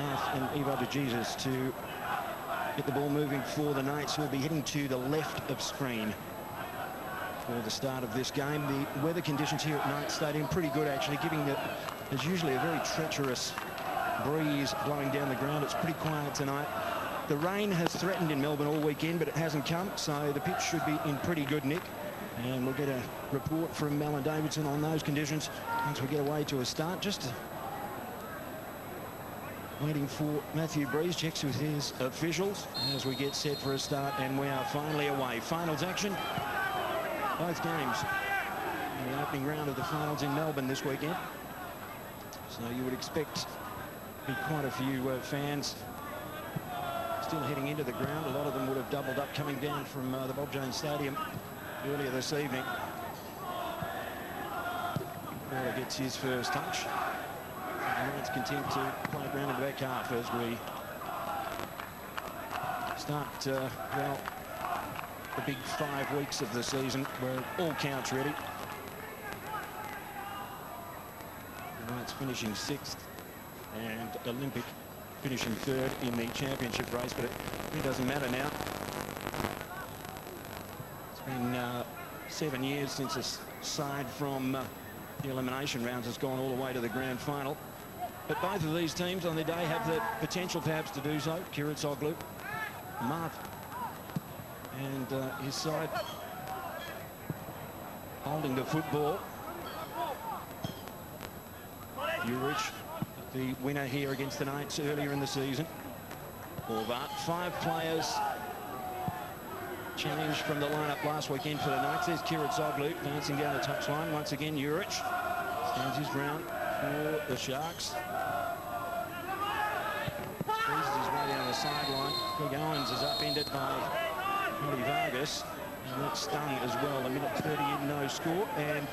And Ivo de Jesus to get the ball moving for the Knights, who will be heading to the left of screen for the start of this game. The weather conditions here at Knights Stadium pretty good, actually, giving it, there's usually a very treacherous breeze blowing down the ground. It's pretty quiet tonight. The rain has threatened in Melbourne all weekend, but it hasn't come, so the pitch should be in pretty good nick. And we'll get a report from Mel and Davidson on those conditions once we get away to a start. Just waiting for Matthew Breeze, checks with his officials as we get set for a start, and we are finally away. Finals action, both games in the opening round of the finals in Melbourne this weekend. So you would expect quite a few fans still heading into the ground. A lot of them would have doubled up coming down from the Bob Jones Stadium earlier this evening. Kohler gets his first touch. And it's content to play it around in the back half as we start, well, the big 5 weeks of the season where all counts ready. The Knights finishing 6th and Olympic finishing 3rd in the championship race, but it really doesn't matter now. It's been 7 years since a side from the elimination rounds has gone all the way to the grand final. But both of these teams on their day have the potential perhaps to do so. Kiratzoglou, Marth and his side holding the football. Juric, the winner here against the Knights earlier in the season. Horvat, 5 players changed from the lineup last weekend for the Knights. There's Kiratzoglou dancing down the touchline. Once again, Juric stands his ground for the Sharks. Squeezes his way down the sideline. Greg Owens is upended by Andy Vargas. And that stung as well. A minute 30 in, no score. And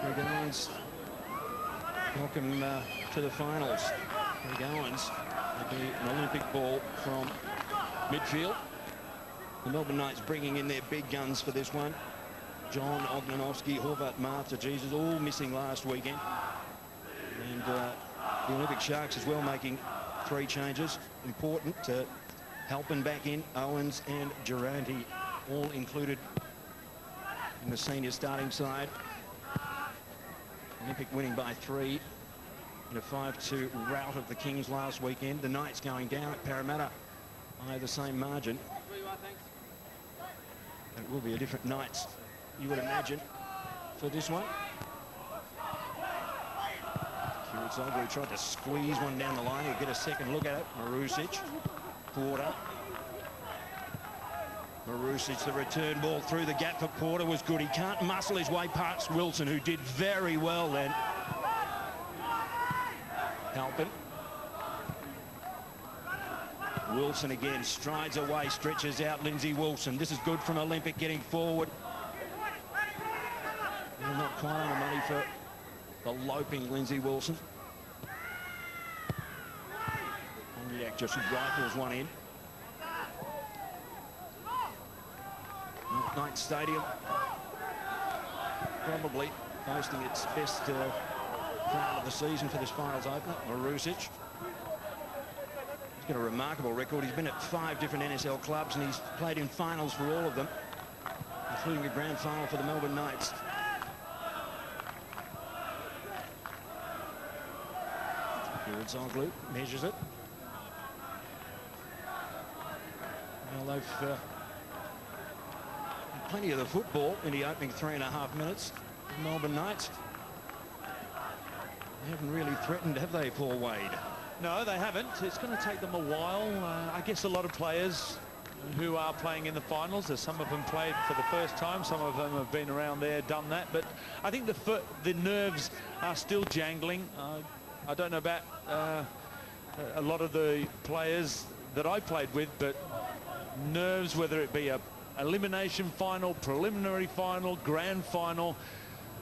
Greg Owens, welcome to the finals. Greg Owens will be an Olympic ball from midfield. The Melbourne Knights bringing in their big guns for this one. John Ognenovski, Horvat, Marth, de Jesus, all missing last weekend. And the Olympic Sharks as well making 3 changes. Important. Halpin back in, Owens and Durante all included in the senior starting side. Olympic winning by 3 in a 5-2 rout of the Kings last weekend. The Knights going down at Parramatta by the same margin. It will be a different Knights, you would imagine, for this one. Kiratzoglou tried to squeeze one down the line. He'll get a second look at it. Marušić, Porter. Marušić, the return ball through the gap for Porter was good. He can't muscle his way past Wilson, who did very well then. Halpin. Wilson again strides away, stretches out Lindsay Wilson. This is good from Olympic getting forward. Well, not quite on the money for the loping Lindsay Wilson. Pondeljak just rifles one in. Knights Stadium probably hosting its best crowd of the season for this finals opener. Marušić. He's got a remarkable record. He's been at 5 different NSL clubs and he's played in finals for all of them, including a grand final for the Melbourne Knights. Kiratzoglou measures it. Well, they've plenty of the football in the opening 3.5 minutes. The Melbourne Knights, they haven't really threatened, have they, Paul Wade? No, they haven't. It's going to take them a while. I guess a lot of players who are playing in the finals, there's some of them played for the first time, some of them have been around there, done that, but I think the nerves are still jangling. I don't know about a lot of the players that I played with, but nerves, whether it be a elimination final, preliminary final, grand final,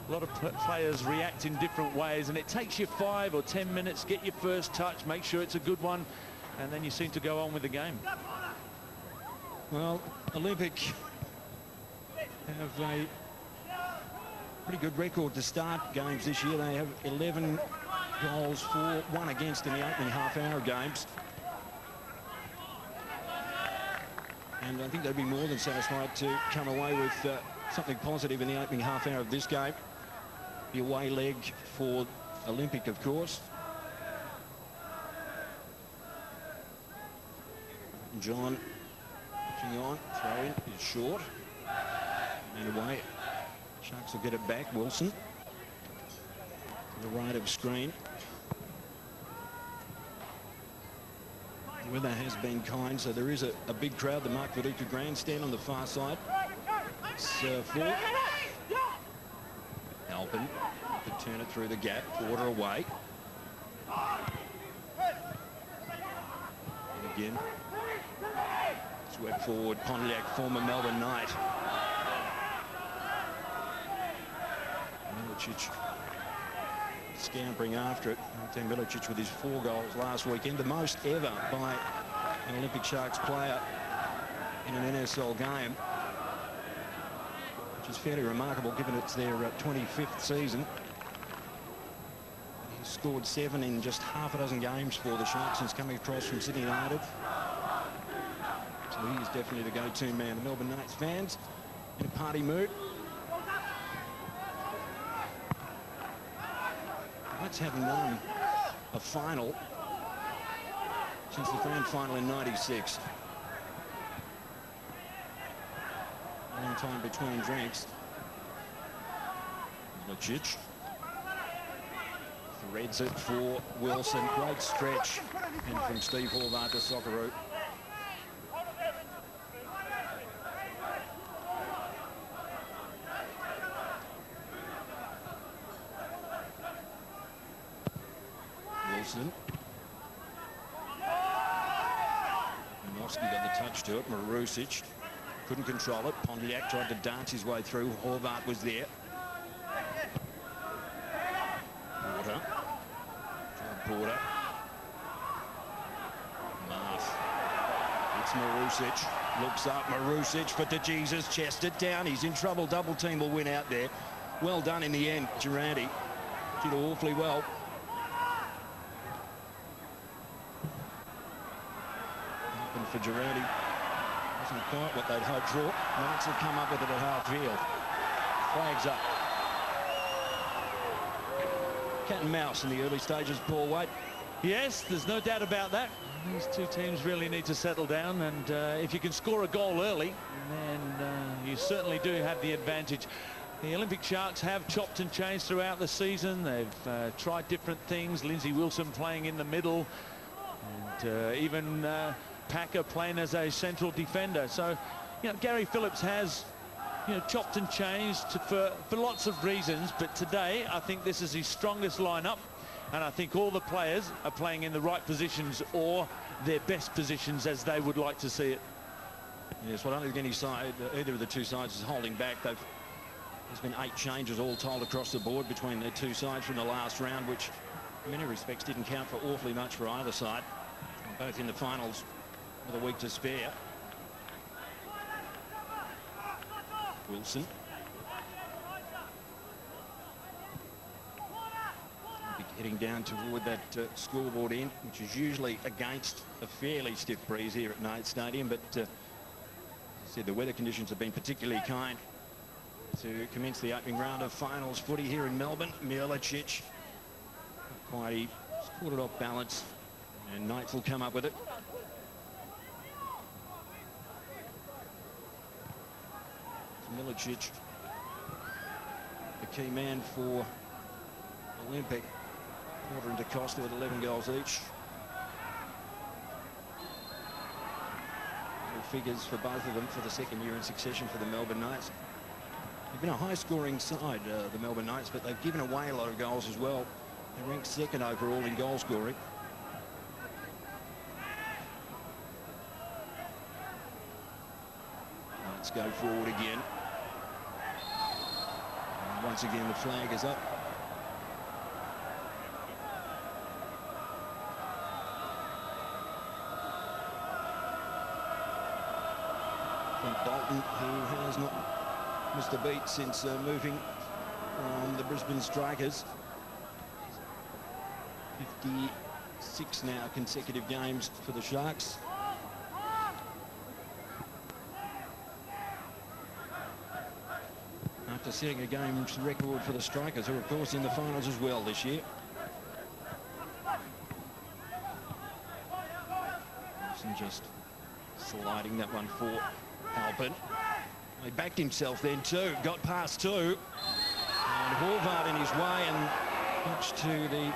a lot of players react in different ways, and it takes you 5 or 10 minutes, get your first touch, make sure it's a good one, and then you seem to go on with the game. Well, Olympic have a pretty good record to start games this year. They have 11 goals for, 1 against in the opening half-hour games. And I think they'd be more than satisfied to come away with something positive in the opening half-hour of this game. The away leg for Olympic, of course. John pushing on, throw in is short. And away. Sharks will get it back. Wilson to the right of screen. The weather has been kind, so there is a big crowd. The Mark Viduka grandstand on the far side. It's full. Halpin to turn it through the gap. Quarter away. And again. Swept forward. Pondeljak, former Melbourne Knight. Miličić scampering after it. Ante Miličić with his 4 goals last weekend, the most ever by an Olympic Sharks player in an NSL game, which is fairly remarkable given it's their 25th season. He's scored 7 in just half a dozen games for the Sharks since coming across from Sydney United. So he is definitely the go-to man. The Melbourne Knights fans in a party mood. Knights haven't won a final since the grand final in '96. A long time between drinks. Miličić threads it for Wilson. Great stretch. And from Steve Horvat to Socceroo. Ognenovski got the touch to it. Marušić couldn't control it. Pondeljak tried to dance his way through. Horvat was there. Porter. Marth. It's Marušić. Looks up. Marušić for de Jesus. Chest it down. He's in trouble. Double team will win out there. Well done in the end. Durante did awfully well. For Durante, wasn't quite what they'd hoped for. Knights have come up with it at half field. Flags up. Cat and mouse in the early stages, Paul Waite. Yes, there's no doubt about that. These two teams really need to settle down, and if you can score a goal early, then you certainly do have the advantage. The Olympic Sharks have chopped and changed throughout the season. They've tried different things. Lindsay Wilson playing in the middle, and even Packer playing as a central defender. So, you know, Gary Phillips has, you know, chopped and changed for lots of reasons, but today I think this is his strongest lineup, and I think all the players are playing in the right positions, or their best positions as they would like to see it. Yes, well, I don't think any side, either of the two sides is holding back. There's been 8 changes all told across the board between the two sides from the last round, which in many respects didn't count for awfully much for either side. Both in the finals with a week to spare. Wilson. Heading down toward that scoreboard end, which is usually against a fairly stiff breeze here at Knight Stadium, but as I said, the weather conditions have been particularly kind to commence the opening round of finals footy here in Melbourne. Miličić, quite caught it off balance, and Knights will come up with it. Miličić, the key man for Olympic. Porter and DaCosta with 11 goals each. Figures for both of them for the second year in succession for the Melbourne Knights. They've been a high-scoring side, the Melbourne Knights, but they've given away a lot of goals as well. They ranked second overall in goal scoring. Let's go forward again. And once again, the flag is up. Clint Bolton, who has not missed a beat since moving from the Brisbane Strikers. 56 now consecutive games for the Sharks. After setting a games record for the Strikers, who are of course in the finals as well this year. And just sliding that one for Halpin. He backed himself then too, got past two. And Horvat in his way, and much to the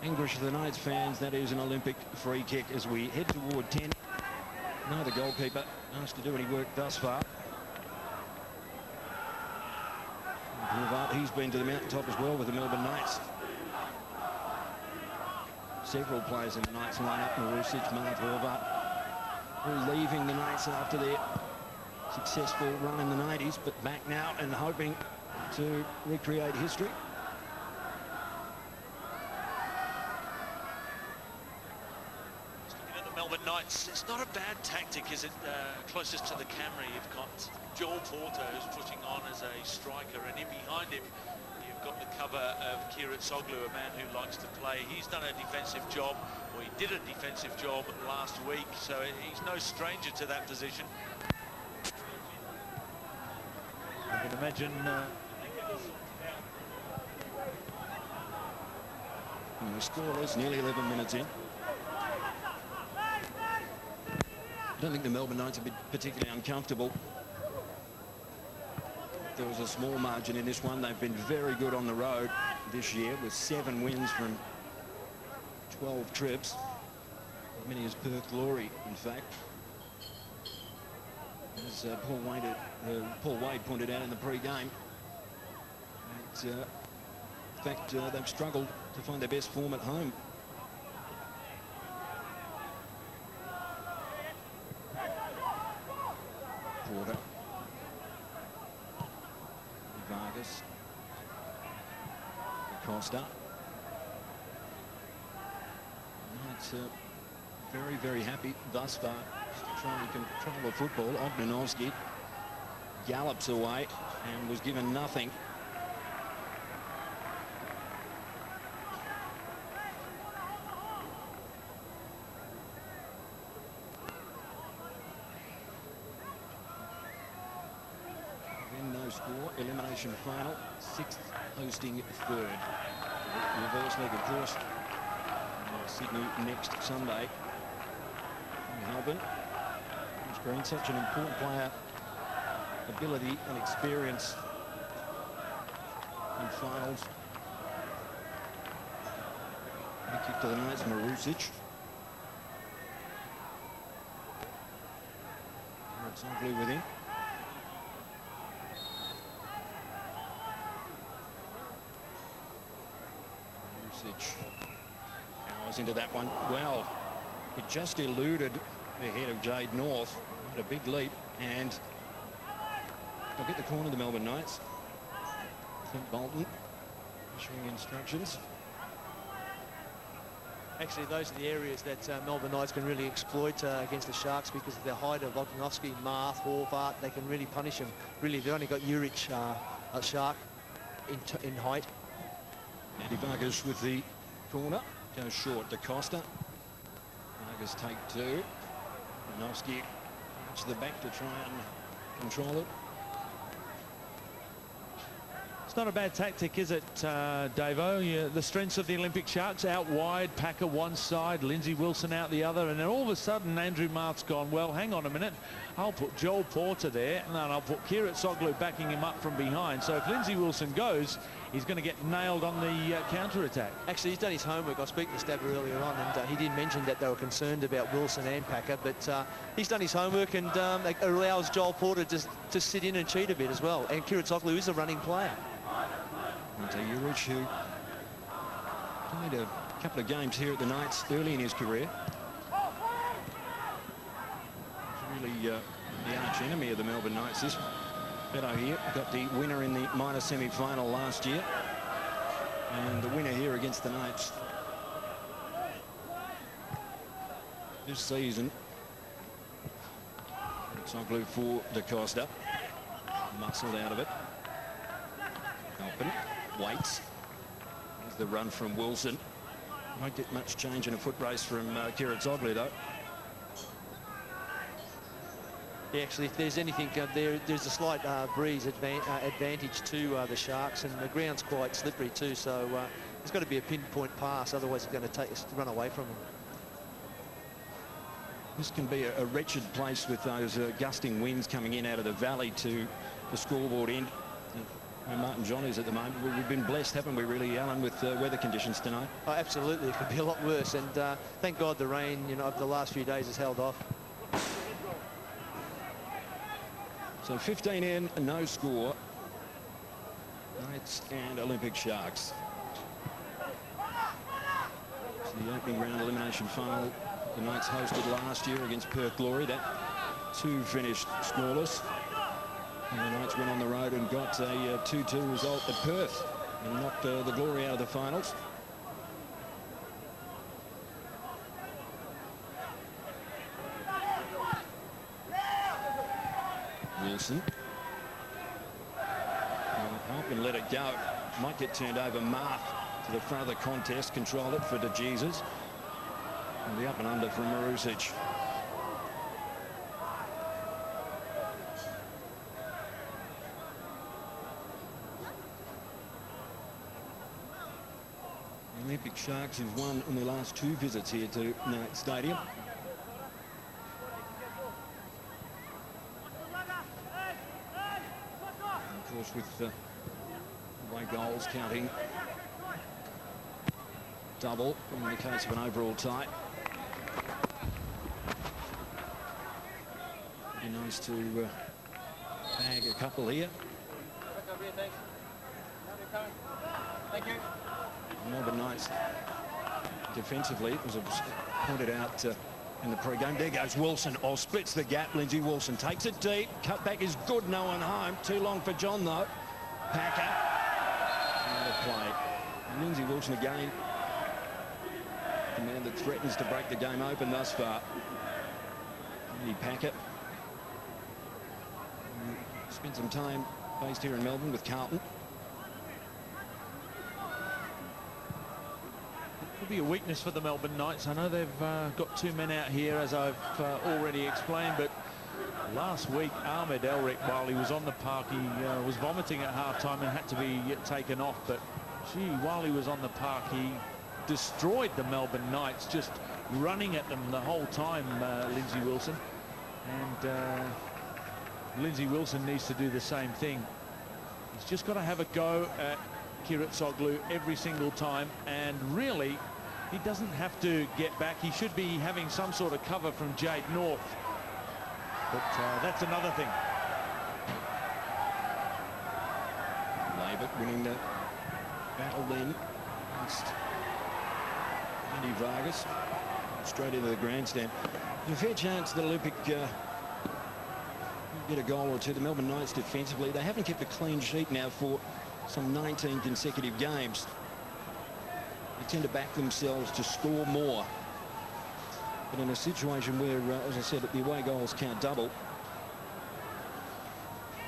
anguish of the Knights fans, that is an Olympic free kick as we head toward 10. Neither goalkeeper asked to do any work thus far. Horvat, he's been to the mountaintop as well with the Melbourne Knights. Several players in the Knights lineup, Marušić, Marth, Horvat, all leaving the Knights after their successful run in the 90s, but back now and hoping to recreate history. Looking at the Melbourne Knights, it's not a bad tactic, is it? Closest to the camera, you've got Joel Porter, who's pushing on as a striker, and in behind him, you've got the cover of Kiratzoglou, a man who likes to play. He's done a defensive job, or he did a defensive job last week, so he's no stranger to that position. I can imagine... And the scoreless, nearly 11 minutes in. I don't think the Melbourne Knights have been particularly uncomfortable. There was a small margin in this one. They've been very good on the road this year with 7 wins from 12 trips. As many as Perth Glory, in fact. As Paul Wade pointed out in the pre-game. In fact, they've struggled to find their best form at home. Porter. Vargas. Costa. It's very, very happy thus far. Trying to control the football. Ognenovski gallops away and was given nothing. Score, elimination final, 6th hosting 3rd. Reverse leg, of course. Sydney next Sunday. Melbourne. Green, such an important player. Ability and experience in finals. The kick to the Knights, Marušić. Xhezair with him. Hours into that one. Well, it just eluded the head of Jade North. Had a big leap, and they'll get the corner of the Melbourne Knights. Clint Bolton issuing instructions. Actually, those are the areas that Melbourne Knights can really exploit against the Sharks because of their height of Ognenovski, Marth, Horvat. They can really punish them. Really, they've only got Juric, a Shark, in height. Andy Vargas with the corner. Goes short to Costa. Vargas take 2. Ognenovski to the back to try and control it. It's not a bad tactic, is it, Davo? Yeah, the strengths of the Olympic Sharks out wide, Packer one side, Lindsay Wilson out the other, and then all of a sudden Andrew Marth's gone, well, hang on a minute, I'll put Joel Porter there, and then I'll put Kiratzoglou backing him up from behind. So if Lindsay Wilson goes, he's going to get nailed on the counter-attack. Actually, he's done his homework. I was speaking to Stabber earlier on, and he did mention that they were concerned about Wilson and Packer, but he's done his homework, and it allows Joel Porter to sit in and cheat a bit as well. And Kiratzoglou is a running player. Ante Juric, who played a couple of games here at the Knights early in his career. He's really the arch enemy of the Melbourne Knights. This fellow here got the winner in the minor semi-final last year, and the winner here against the Knights this season. Xhezair for Da Costa, muscled out of it. Halpin waits. the run from Wilson. Won't get much change in a foot race from Kiratzoglou, though. Yeah, actually, if there's anything, there's a slight breeze advantage to the Sharks, and the ground's quite slippery too, so it's got to be a pinpoint pass, otherwise it's going to take us to run away from them. This can be a wretched place with those gusting winds coming in out of the valley to the scoreboard end. Where Martin John is at the moment. We've been blessed, haven't we, really, Alan, with weather conditions tonight? Oh, absolutely, it could be a lot worse, and thank God the rain, over the last few days has held off. So 15 in, no score. Knights and Olympic Sharks. So the opening round elimination final, the Knights hosted last year against Perth Glory. That two finished scoreless. And the Knights went on the road and got a 2-2 result at Perth and knocked the Glory out of the finals. Wilson. Halpin let it go. Might get turned over. Marth to the front of the contest. Controlled it for de Jesus. And the up and under from Marušić. The Olympic Sharks have won in their last two visits here to Knight Stadium. With away goals counting double in the case of an overall tie. Be nice to bag a couple here. Thank you. Melbourne Knights defensively, as was pointed out in the pre-game. There goes Wilson. Oh, splits the gap. Lindsay Wilson takes it deep. Cutback is good. No one home. Too long for John, though. Packer. Out of play. And Lindsay Wilson again. The man that threatens to break the game open thus far. Andy Packer. Spent some time based here in Melbourne with Carlton. Could be a weakness for the Melbourne Knights. I know they've got two men out here, as I've already explained, but last week Ante Juric, while he was on the park, he was vomiting at halftime and had to be taken off. But gee, while he was on the park, he destroyed the Melbourne Knights, just running at them the whole time, Lindsay Wilson. And Lindsay Wilson needs to do the same thing. He's just got to have a go at Kiratzoglou every single time, and really he doesn't have to get back. He should be having some sort of cover from Jade North, but that's another thing. Laybutt winning the battle then against Andy Vargas, straight into the grandstand. There's a fair chance that Olympic get a goal or two. The Melbourne Knights defensively, they haven't kept a clean sheet now for some 19 consecutive games. They tend to back themselves to score more. But in a situation where, as I said, the away goals count double,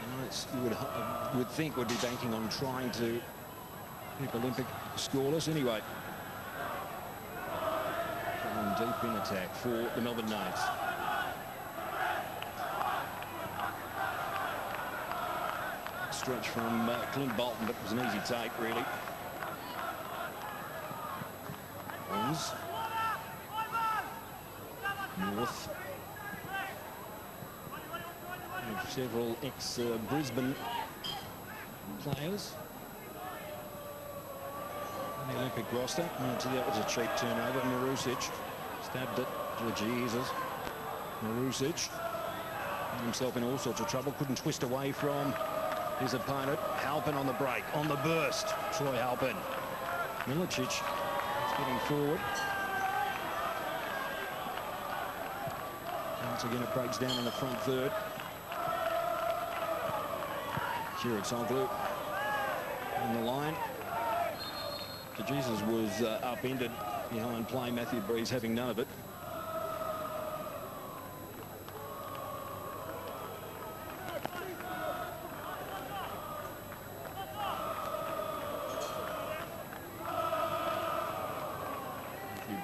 the Knights, you would think, would be banking on trying to keep Olympic scoreless anyway. Going deep in attack for the Melbourne Knights. Stretch from Clint Bolton, but it was an easy take, really. Owens. North. And several ex-Brisbane players on the Olympic roster. That was a cheap turnover. Marušić stabbed it to Jesus. Marušić got himself in all sorts of trouble. Couldn't twist away from his opponent. Halpin on the break, on the burst. Troy Halpin. Miličić is getting forward. Once again, it breaks down in the front third. Kiratzoglou on the line. De Jesus was upended behind play. Matthew Breeze having none of it.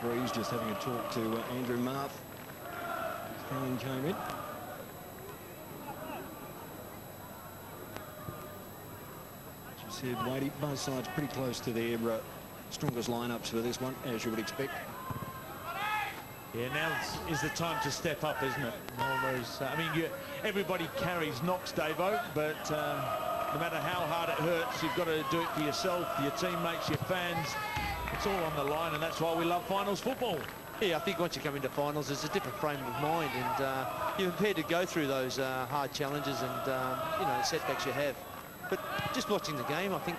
Breeze just having a talk to Andrew Marth. Throw-in came in. As you said, Wadey, both sides pretty close to their strongest lineups for this one, as you would expect. Yeah, now is the time to step up, isn't it? Almost, I mean, everybody carries knocks, Davo, but no matter how hard it hurts, you've got to do it for yourself, your teammates, your fans. It's all on the line, and that's why we love finals football. Yeah, I think once you come into finals, it's a different frame of mind, and you're prepared to go through those hard challenges and, you know, setbacks you have. But just watching the game, I think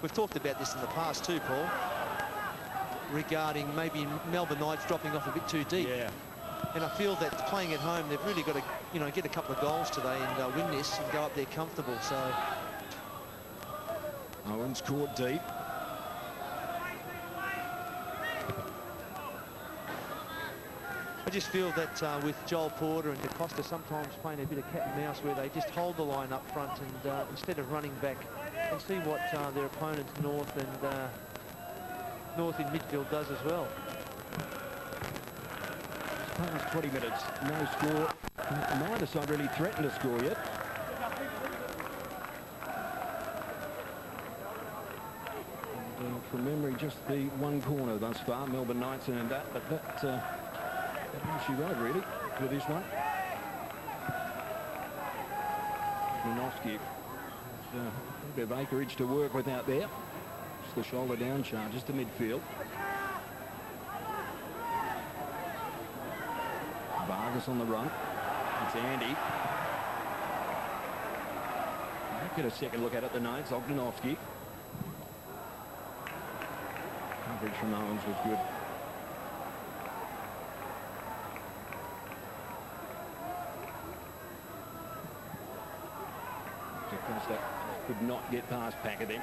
we've talked about this in the past too, Paul, regarding maybe Melbourne Knights dropping off a bit too deep. Yeah. And I feel that playing at home, they've really got to, you know, get a couple of goals today and win this and go up there comfortable. So Owens caught deep. I just feel that with Joel Porter and DaCosta sometimes playing a bit of cat and mouse where they just hold the line up front and instead of running back and see what their opponents North and North in midfield does as well. Past 20 minutes, no score. Neither side really threatened to score yet. And, from memory, just the one corner thus far. Melbourne Knights earned that, but that she right really for this one. Ognenovski, a bit of acreage to work with out there. Just the shoulder down charges to midfield. Vargas on the run. It's Andy. Get a second look at it, the Knights. Ognenovski. Coverage from Owens was good. DaCosta could not get past Packer then.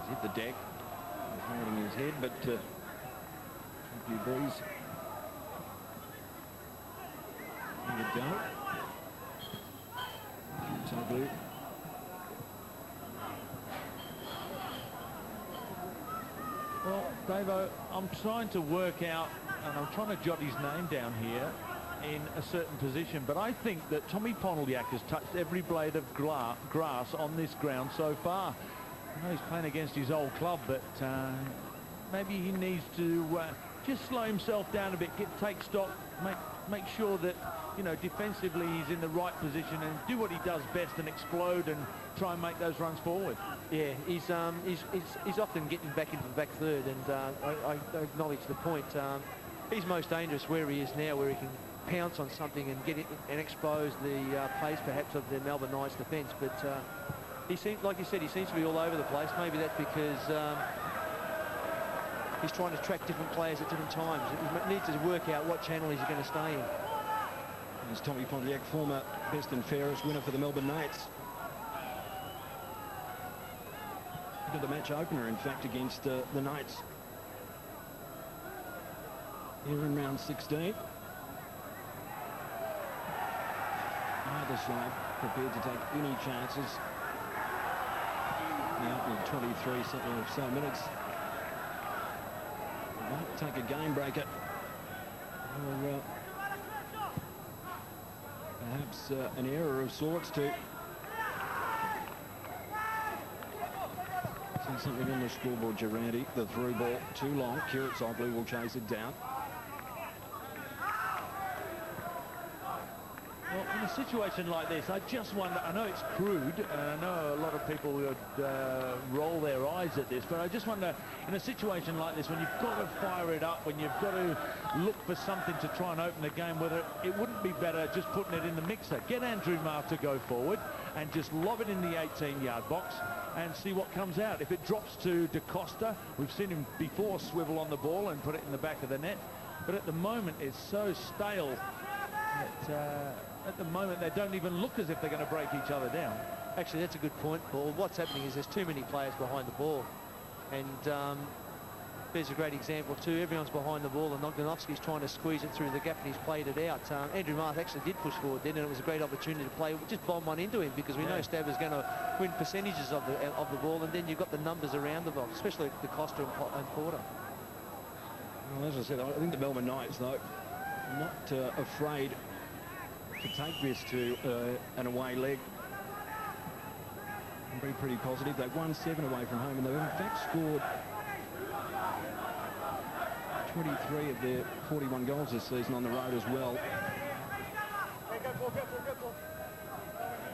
He's hit the deck. He's holding his head, but Breeze. There you go. Kiratzoglou. Well, Davo, I'm trying to work out, and I'm trying to jot his name down here in a certain position, but I think that Tommy Pondeljak has touched every blade of grass on this ground so far. I know he's playing against his old club, but maybe he needs to just slow himself down a bit, take stock, make sure that, you know, defensively he's in the right position and do what he does best and explode and try and make those runs forward. yeah, he's often getting back into the back third, and I acknowledge the point. He's most dangerous where he is now, where he can pounce on something and get it and expose the pace perhaps of the Melbourne Knights defence. But he seems, like you said, he seems to be all over the place. Maybe that's because he's trying to track different players at different times. He needs to work out what channel he's going to stay in. There's Tommy Pondeljak, former best and fairest winner for the Melbourne Knights. He got the match opener, in fact, against the Knights here in round 16. Either side prepared to take any chances. Now in 23 or so minutes. Might take a game breaker. Or perhaps an error of sorts to see something on the scoreboard. Durante, the through ball too long. Kiratzoglou will chase it down. Well, in a situation like this, I just wonder, I know it's crude, and I know a lot of people would roll their eyes at this, but I just wonder, in a situation like this, when you've got to fire it up, when you've got to look for something to try and open the game, whether it wouldn't be better just putting it in the mixer. Get Andrew Marth to go forward and just lob it in the 18-yard box and see what comes out. If it drops to DaCosta, we've seen him before swivel on the ball and put it in the back of the net, but at the moment it's so stale that at the moment they don't even look as if they're going to break each other down. Actually, that's a good point, Paul. What's happening is there's too many players behind the ball, and there's a great example too. Everyone's behind the ball and Ognenovski's trying to squeeze it through the gap and he's played it out. Andrew Marth actually did push forward then, and it was a great opportunity to play. Just bomb one into him because we know Stabber's going to win percentages of the ball, and then you've got the numbers around the box, especially the Costa and Porter. Well, as I said, I think the Melbourne Knights, though, not afraid to take this to an away leg. And be pretty positive. They've won 7 away from home, and they've in fact scored 23 of their 41 goals this season on the road as well.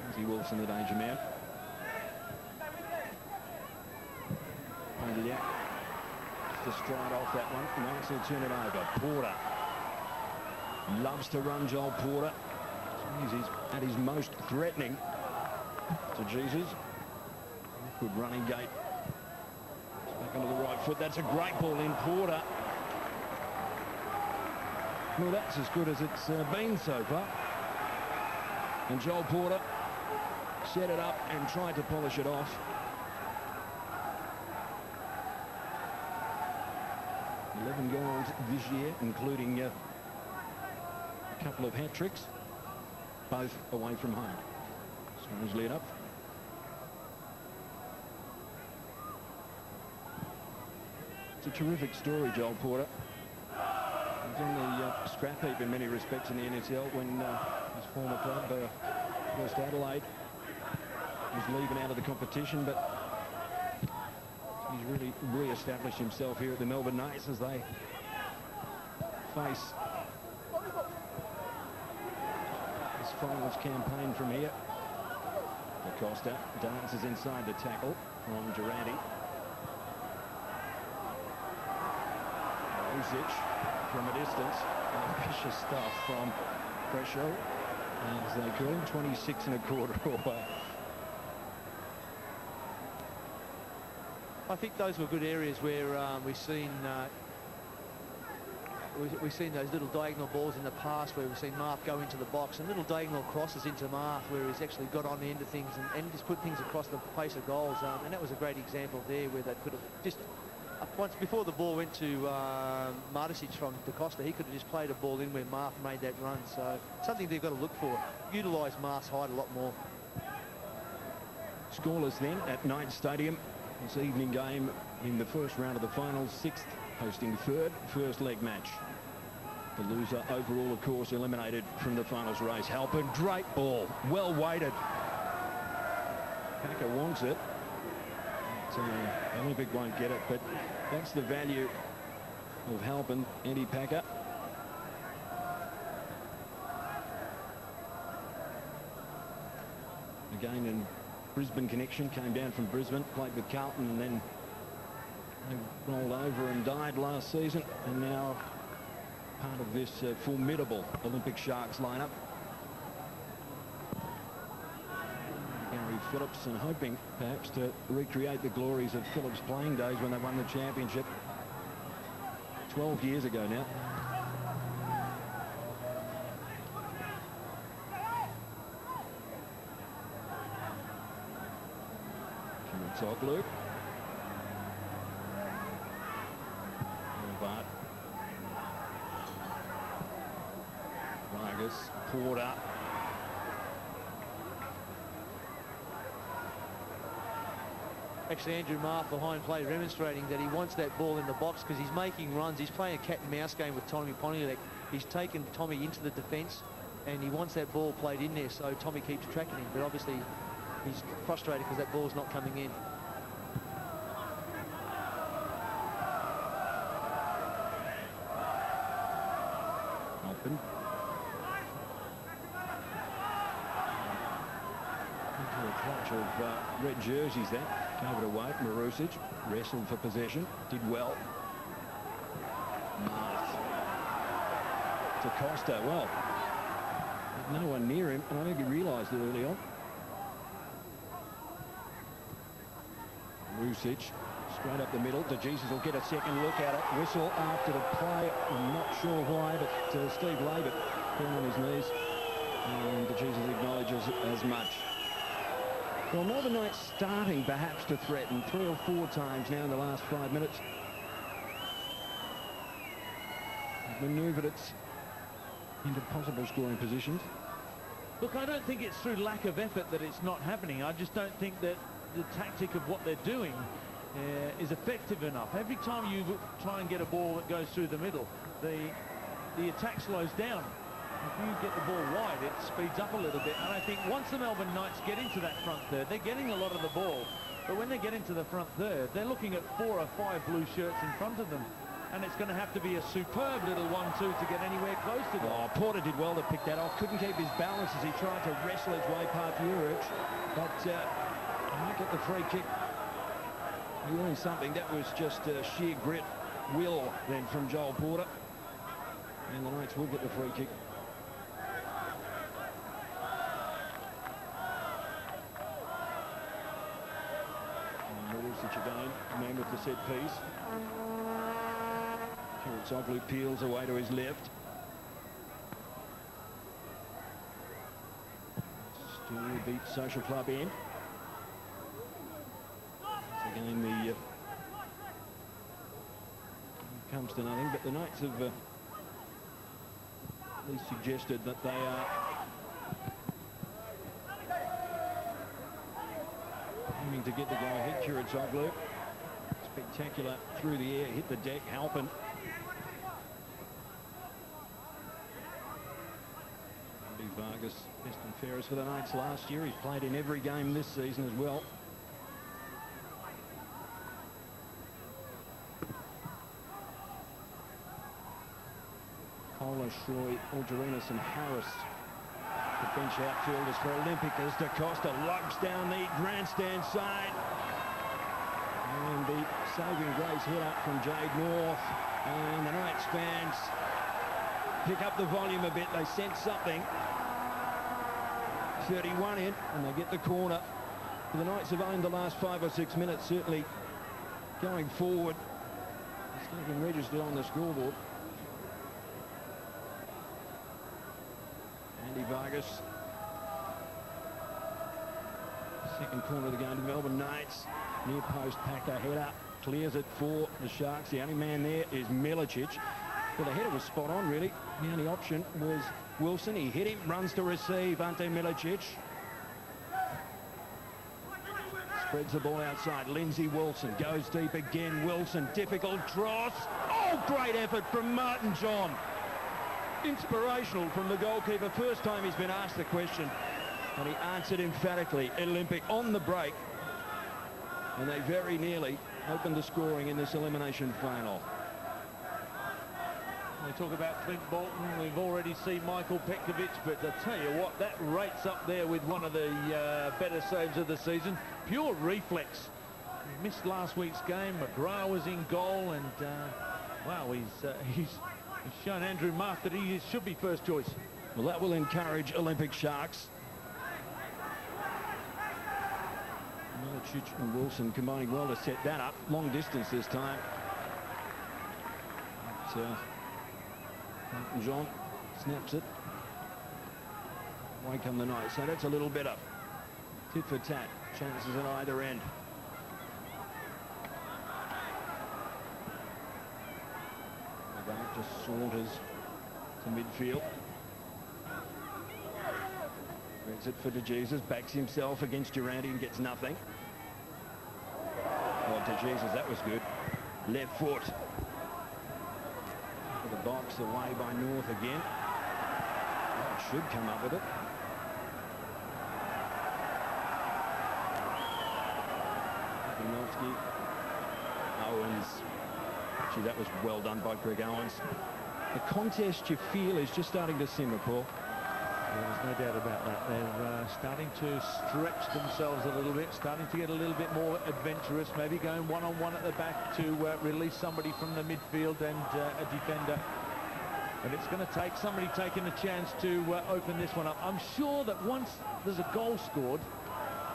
Lindsay Wilson, the danger man. Pondeljak just to stride off that one. Knights will turn it over. Porter loves to run, Joel Porter. Jeez, he's at his most threatening to Jesus. Good running gait. Back onto the right foot. That's a great ball in. Porter. Well, that's as good as it's been so far. And Joel Porter set it up and tried to polish it off. 11 goals this year, including a couple of hat-tricks, both away from home. Strangely enough. It's a terrific story, Joel Porter. He's on the scrap heap in many respects in the NSL when his former club, West Adelaide, was leaving out of the competition, but he's really re-established himself here at the Melbourne Knights as they face this finals campaign from here. Costa dances inside the tackle from Durante. Marušić from a distance. Vicious stuff from Krešimir, as they call him, 26 1/4 away. I think those were good areas where we've seen those little diagonal balls in the past where we've seen Marth go into the box, and little diagonal crosses into Marth where he's actually got on the end of things and just put things across the face of goals. And that was a great example there where they could have just, once before the ball went to Marušić from Da Costa, he could have just played a ball in where Marth made that run. So something they've got to look for. Utilise Marth's height a lot more. Scoreless then at Knights Stadium. This evening game in the first round of the finals, 6th hosting 3rd first leg match. The loser overall, of course, eliminated from the finals race. Halpin, great ball, well weighted. Packer wants it. Olympic won't get it, but that's the value of Halpin, Andy Packer. Again in Brisbane connection, came down from Brisbane, played with Carlton, and then they rolled over and died last season, and now part of this formidable Olympic Sharks lineup. Gary Phillips, and hoping perhaps to recreate the glories of Phillips' playing days when they won the championship 12 years ago now. Kiratzoglou. Horvat. Vargas. Porter. Actually, Andrew Marth behind play demonstrating that he wants that ball in the box because he's making runs. He's playing a cat and mouse game with Tom Pondeljak. He's taken Tommy into the defence and he wants that ball played in there, so Tommy keeps tracking him. But obviously he's frustrated because that ball's not coming in. Halpin. Into a clutch of red jerseys there. Gave it away. Marušić wrestled for possession. Did well. Marth. To Costa. Well, no one near him, and I think he realised it early on. Marušić straight up the middle. De Jesus will get a second look at it. Whistle after the play. I'm not sure why, but Steve Laybutt down on his knees, and De Jesus acknowledges as much. Well, Melbourne Knights starting perhaps to threaten 3 or 4 times now in the last 5 minutes. manoeuvred it into possible scoring positions. Look, I don't think it's through lack of effort that it's not happening. I just don't think that the tactic of what they're doing is effective enough. Every time you try and get a ball that goes through the middle, the attack slows down. If you get the ball wide, it speeds up a little bit. And I think once the Melbourne Knights get into that front third, they're getting a lot of the ball. But when they get into the front third, they're looking at 4 or 5 blue shirts in front of them. And it's going to have to be a superb little 1-2 to get anywhere close to that. Oh, Porter did well to pick that off. Couldn't keep his balance as he tried to wrestle his way past Juric. But might get the free kick. He learned something. That was just sheer grit, will then from Joel Porter. And the Knights will get the free kick. Miličić again, man with the set piece. Kiratzoglou peels away to his left. Still beat Social Club in. Again, the comes to nothing, but the Knights have at least suggested that they are aiming to get the guy hit. Kiratzoglou, spectacular through the air, hit the deck. Halpin. Andy Vargas, best and fairest for the Knights last year. He's played in every game this season as well. Kohler, Troy Halpin and Harris. The bench outfielders for Olympic as Da Costa lugs down the grandstand side. And the saving grace hit up from Jade North. And the Knights fans pick up the volume a bit. They sense something. 31 in, and they get the corner. The Knights have owned the last 5 or 6 minutes, certainly going forward. It's nothing registered on the scoreboard. Andy Vargas. Second corner of the game to Melbourne Knights. Near post, Packer header. Clears it for the Sharks. The only man there is Miličić. Well, the header was spot on, really. The only option was Wilson. He hit him, runs to receive. Ante Miličić. Spreads the ball outside. Lindsay Wilson goes deep again. Wilson, difficult cross. Oh, great effort from Martin John. Inspirational from the goalkeeper. First time he's been asked the question, and he answered emphatically. Olympic on the break, and they very nearly opened the scoring in this elimination final. We talk about Clint Bolton. We've already seen Michael Petkovic, but I tell you what, that rates up there with one of the better saves of the season. Pure reflex. He missed last week's game. McGrath was in goal, and wow, he's shown Andrew Marth that he should be first choice. Well, that will encourage Olympic Sharks. Miličić and Wilson combining well to set that up. Long distance this time. But, John snaps it. Away come the Knights. So that's a little better. Tit for tat. Chances at either end. Just saunters to midfield. Brings it for De Jesus. Backs himself against Durante and gets nothing. Oh, De Jesus, that was good. Left foot. For the box, away by North again. Oh, should come up with it. Ognenovski. Owens. Actually, that was well done by Greg Owens. The contest, you feel, is just starting to simmer, Paul. There's no doubt about that. They're starting to stretch themselves a little bit, starting to get a little bit more adventurous, maybe going one-on-one at the back to release somebody from the midfield and a defender. And it's going to take somebody taking a chance to open this one up. I'm sure that once there's a goal scored,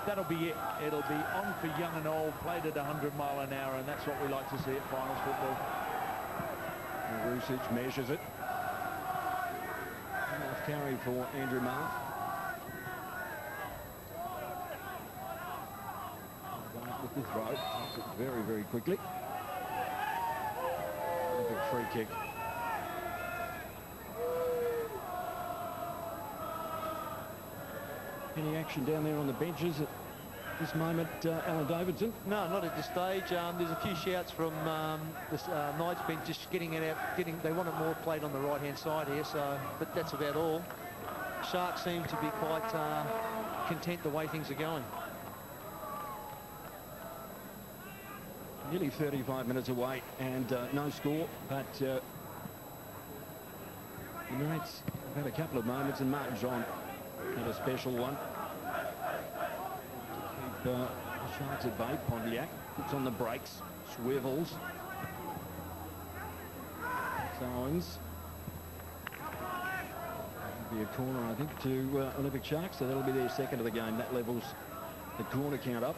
that'll be it. It'll be on for young and old, played at 100 mile an hour, and that's what we like to see at finals football. Marušić measures it. Enough carry for Andrew Marth. Back with the throw. Takes it very, very quickly. Big free kick. Any action down there on the benches at this moment, Alan Davidson? No, not at this stage. There's a few shouts from the Knights bench just getting it out. They want it more played on the right-hand side here. So, but that's about all. Sharks seem to be quite content the way things are going. Nearly 35 minutes away and no score, but the Knights have had a couple of moments, and Martin John had a special one. Keep the Sharks at bay. Pondeljak puts on the brakes, swivels. Owens. Be a corner, I think, to Olympic Sharks, so that'll be their second of the game. That levels the corner count up.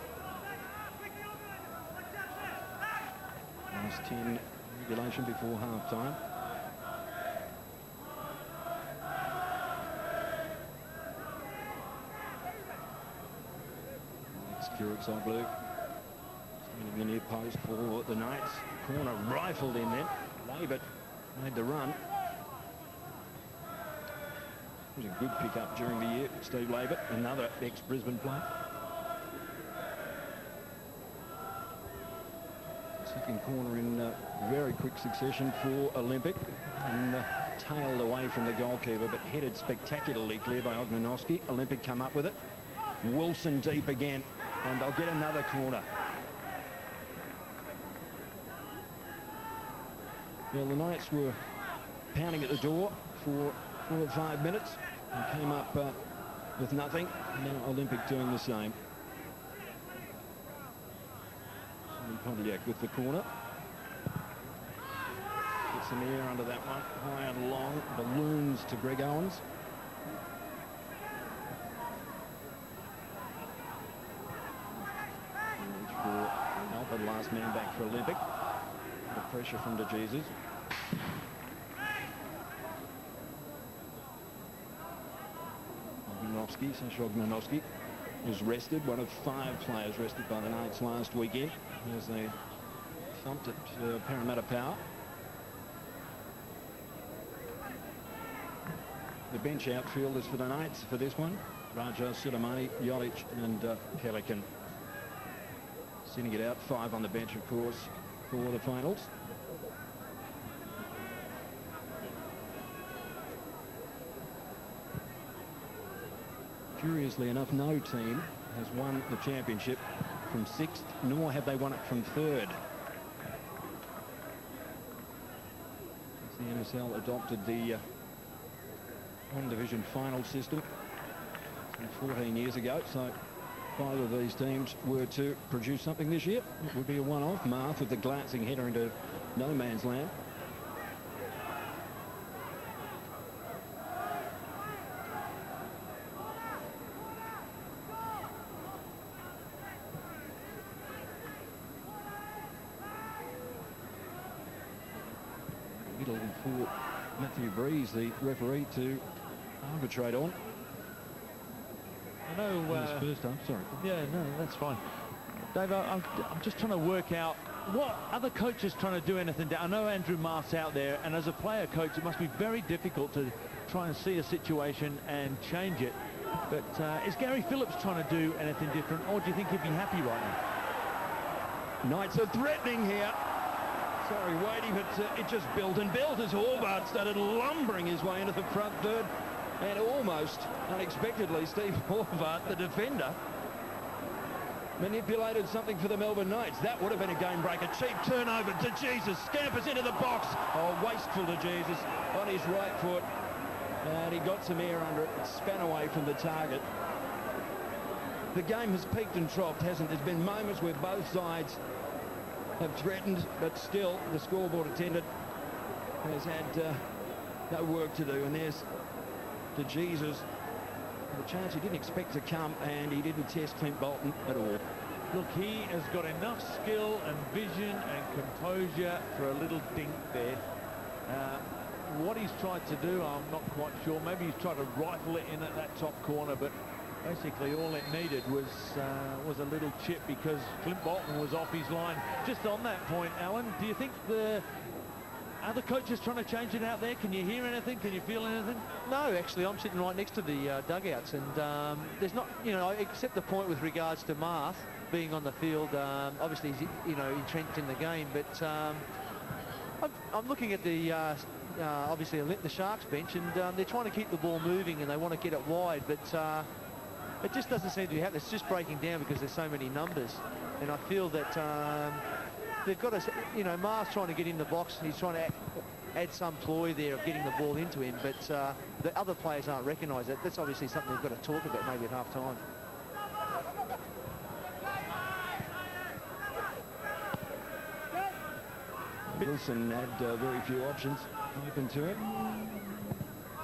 Last 10 regulation before half-time. Alex Kiratzoglou standing in the near post for the Knights. Corner rifled in then. Laybutt made the run. It was a good pick-up during the year. Steve Laybutt, another ex-Brisbane player. Second corner in very quick succession for Olympic, and tailed away from the goalkeeper, but headed spectacularly clear by Ognenovski. Olympic come up with it. Wilson deep again, and they'll get another corner. Well, the Knights were pounding at the door for 4 or 5 minutes and came up with nothing. Now Olympic doing the same. Pondeljak with the corner. Gets some air under that one. High and long. Balloons to Greg Owens. For Halpin, last man back for Olympic. The pressure from de Jesus. Saša Ognenovski was rested, one of 5 players rested by the Knights last weekend as they thumped at Parramatta Power. The bench outfielders for the Knights for this one: Xhezair Sulemani, Miličić and Pelican. Sending it out, 5 on the bench, of course, for the finals. Curiously enough, no team has won the championship from 6th, nor have they won it from 3rd. The NSL adopted the one-division final system 14 years ago, so 5 of these teams were to produce something this year. It would be a one-off. Marth with the glancing header into no man's land. For Matthew Breeze, the referee, to arbitrate on. I know. First time, sorry. Yeah, no, that's fine. Dave, I'm just trying to work out what other coaches trying to do anything. I know Andrew Marth's out there, and as a player coach, it must be very difficult to try and see a situation and change it. But is Gary Phillips trying to do anything different, or do you think he'd be happy right now? Knights are threatening here. Sorry, Wadey, but it just built and built as Horvat started lumbering his way into the front third. And almost unexpectedly, Steve Horvat, the defender, manipulated something for the Melbourne Knights. That would have been a game breaker. Cheap turnover. De Jesus scampers into the box. Oh, wasteful de Jesus on his right foot. And he got some air under it. It span away from the target. The game has peaked and troughed, hasn't it? There's been moments where both sides have threatened, but still the scoreboard attendant has had no work to do. And there's de Jesus, a chance he didn't expect to come, and he didn't test Clint Bolton at all. Look, he has got enough skill and vision and composure for a little dink there. What he's tried to do, I'm not quite sure. Maybe he's tried to rifle it in at that top corner, but basically all it needed was a little chip because Clint Bolton was off his line. Just on that point, Alan, do you think the Are the coaches trying to change it out there? Can you hear anything? Can you feel anything? No, actually, I'm sitting right next to the dugouts, and there's not, you know, except the point with regards to Marth being on the field. Obviously, he's, you know, entrenched in the game, but I'm looking at the obviously the Sharks bench, and they're trying to keep the ball moving, and they want to get it wide, but it just doesn't seem to be happening. It's just breaking down because there's so many numbers, and I feel that they've got to, you know, Marth's trying to get in the box. He's trying to add some ploy there of getting the ball into him, but the other players aren't recognised. That's obviously something they've got to talk about maybe at half-time. Wilson had very few options open to him.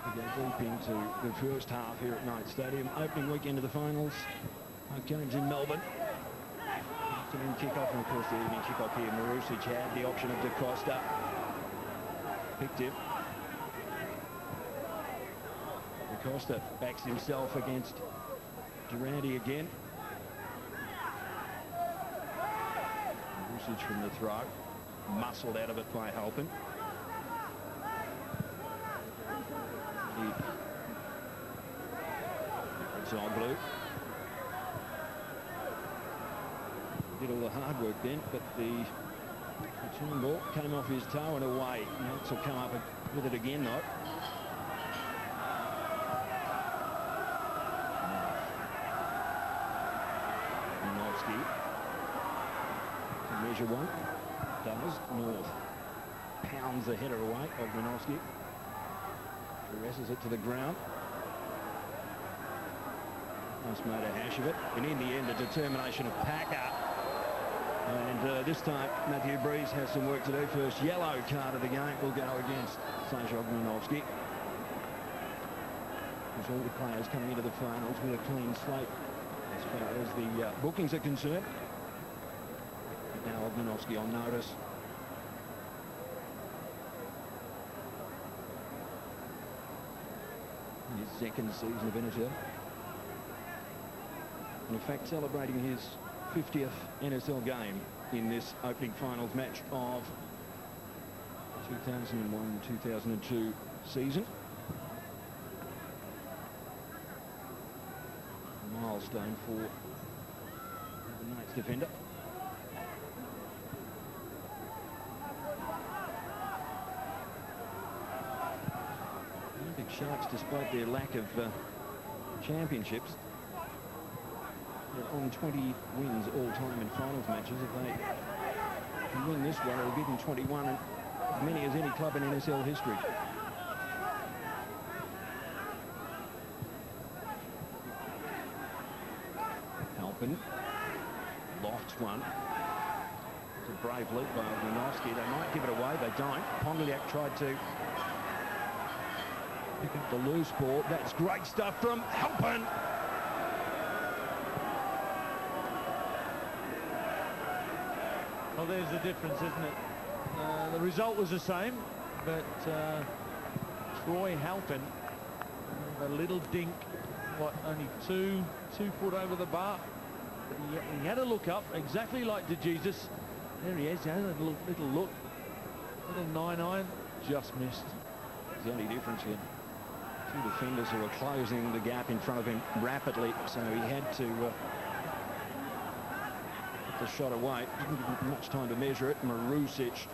We go deep into the first half here at Knight Stadium. Opening weekend of the finals. Both games in Melbourne. Afternoon kick-off, and of course the evening kick-off here. Marušić had the option of Da Costa. Picked him. Da Costa backs himself against Durante again. Marušić from the throw. Muscled out of it by Halpin. Xhezair did all the hard work then, but the return ball came off his toe and away. Knox will come up with it again though. Ognenovski to measure one. Does. North pounds the header away. Ognenovski caresses it to the ground. Almost made a hash of it, and in the end, the determination of Packer. And this time, Matthew Breeze has some work to do. First yellow card of the game will go against Saša Ognenovski. There's all the players coming into the finals with a clean slate as far as the bookings are concerned. Now Ognenovski on notice. In his second season of NSL. And in fact, celebrating his 50th NSL game in this opening finals match of 2001-2002 season. A milestone for the Knights defender. Sharks, despite their lack of championships, they're on 20 wins all time in finals matches. If they can win this one, it'll give them 21, and as many as any club in NSL history. Halpin lofts one. It's a brave leap by Ognenovski. They might give it away, they don't. Pondeljak tried to pick up the loose ball. That's great stuff from Halpin. Well, there's the difference, isn't it? The result was the same, but Troy Halpin, a little dink, what, only two foot over the bar. But he had a look up, exactly like De Jesus. There he is, he had a little look. Little 9-iron, just missed. The only difference here. Two defenders who were closing the gap in front of him rapidly, so he had to put the shot away. Didn't give him much time to measure it. Marušić.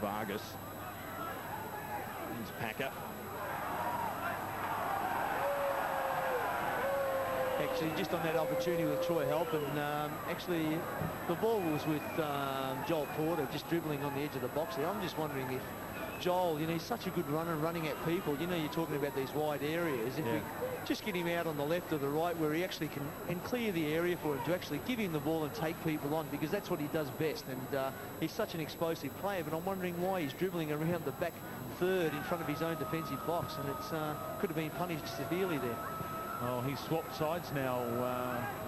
Vargas. Here's Packer. Actually, just on that opportunity with Troy Halpin, actually, the ball was with Joel Porter just dribbling on the edge of the box there. I'm just wondering if Joel, you know, he's such a good runner running at people. You know, you're talking about these wide areas. If we just get him out on the left or the right where he actually can and clear the area for him to actually give him the ball and take people on, because that's what he does best. And he's such an explosive player, but I'm wondering why he's dribbling around the back third in front of his own defensive box, and it's could have been punished severely there. Oh, he's swapped sides now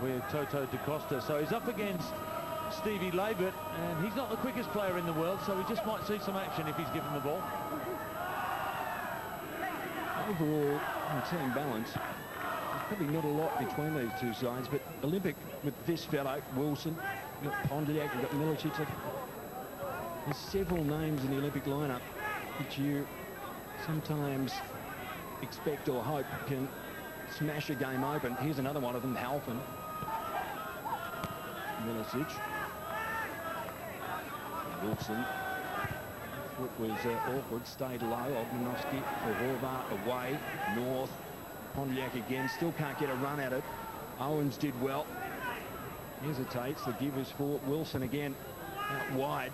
with Toto Da Costa, so he's up against Stevie Laybutt, and he's not the quickest player in the world, so we just might see some action if he's given the ball. Overall, in team balance, there's probably not a lot between these two sides, but Olympic with this fellow, Wilson, you've got Pondeljak, you've got Miličić, There's several names in the Olympic lineup that you sometimes expect or hope can smash a game open. Here's another one of them, Halpin. Miličić. Wilson. Foot was awkward, stayed low. Ognenovski for Horvat away. North. Pondeljak again, still can't get a run at it. Owens did well. Hesitates, the give is for Wilson again, out wide.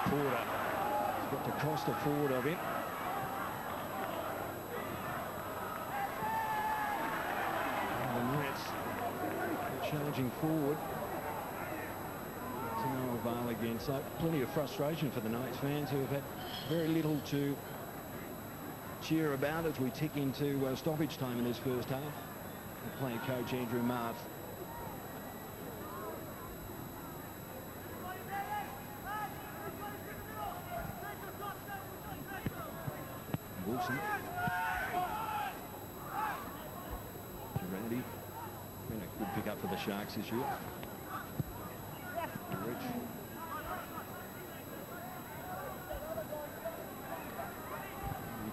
Porter has got to Costa forward of him. And the Knights challenging forward. To no avail again, so plenty of frustration for the Knights fans who have had very little to cheer about as we tick into stoppage time in this first half. The player coach Andrew Marth. Wilson. Durante. Been a good pick up for the Sharks this year. Rich.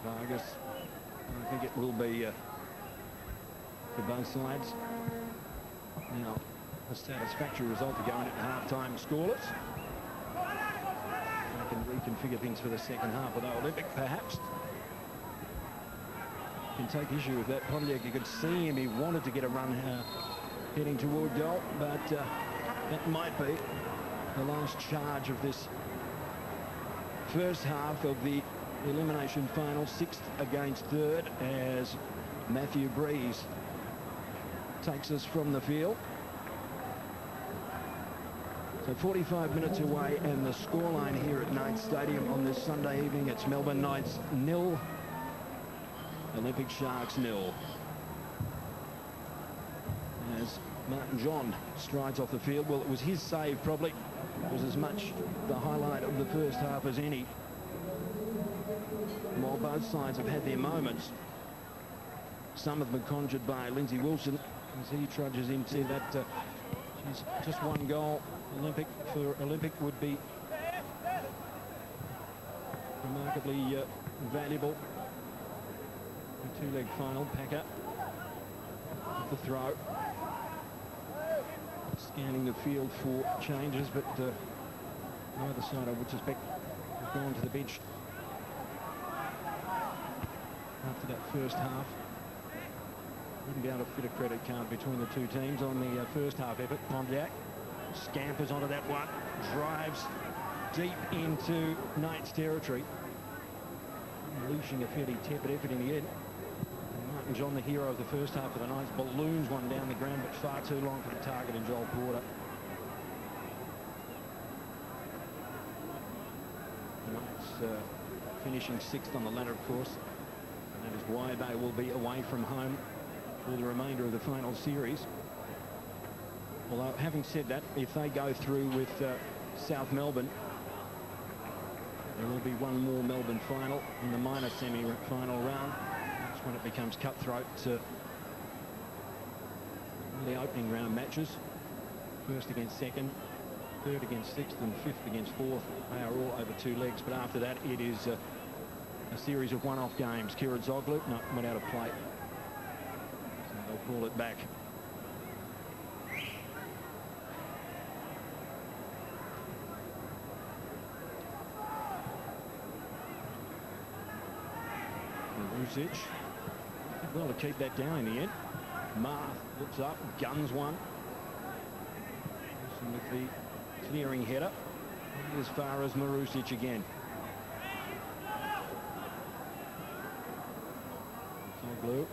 Vargas. I think it will be for both sides. Now, a satisfactory result to go in at half-time scoreless. They can reconfigure things for the second half of the Olympic, perhaps. Can take issue with that. Pondeljak, you could see him. He wanted to get a run heading toward goal, but that might be the last charge of this first half of the elimination final, 6th against 3rd, as Matthew Breeze takes us from the field. So 45 minutes away, and the scoreline here at Knights Stadium on this Sunday evening, it's Melbourne Knights 0, Olympic Sharks 0. As Martin John strides off the field, well, it was his save probably. It was as much the highlight of the first half as any. While both sides have had their moments, some of them conjured by Lindsay Wilson as he trudges into that. She's just one goal. Olympic would be remarkably valuable. A two-leg final. Packer with the throw. Scanning the field for changes, but neither side, I would suspect, has gone to the bench after that first half. Wouldn't be able to fit a credit card between the two teams on the first half effort. Pondeljak scampers onto that one, drives deep into Knights territory, unleashing a fairly tepid effort in the end. And Martin John, the hero of the first half of the Knights, balloons one down the ground, but far too long for the target in Joel Porter. The Knights finishing 6th on the ladder, of course. And that is why they will be away from home for the remainder of the final series. Although, having said that, if they go through with South Melbourne, there will be one more Melbourne final in the minor semi-final round. That's when it becomes cutthroat to the opening round matches. 1st against 2nd, 3rd against 6th, and 5th against 4th. They are all over 2 legs, but after that it is a series of one-off games. Kiratzoglou, no, went out of play. So they'll call it back. Marušić did well to keep that down in the end. Marth looks up, guns one. With the clearing header. As far as Marušić again.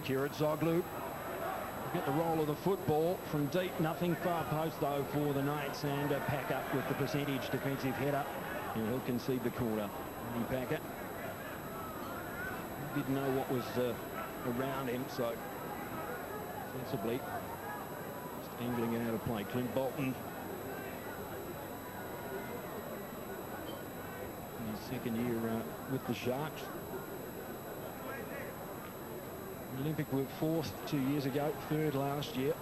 Kiratzoglou get the roll of the football from deep. Nothing far post though for the Knights, and a pack up with the percentage defensive header. And he'll concede the corner. Packer didn't know what was around him, so sensibly just angling it out of play. Clint Bolton in his second year with the Sharks. Olympic were 4th 2 years ago, 3rd last year.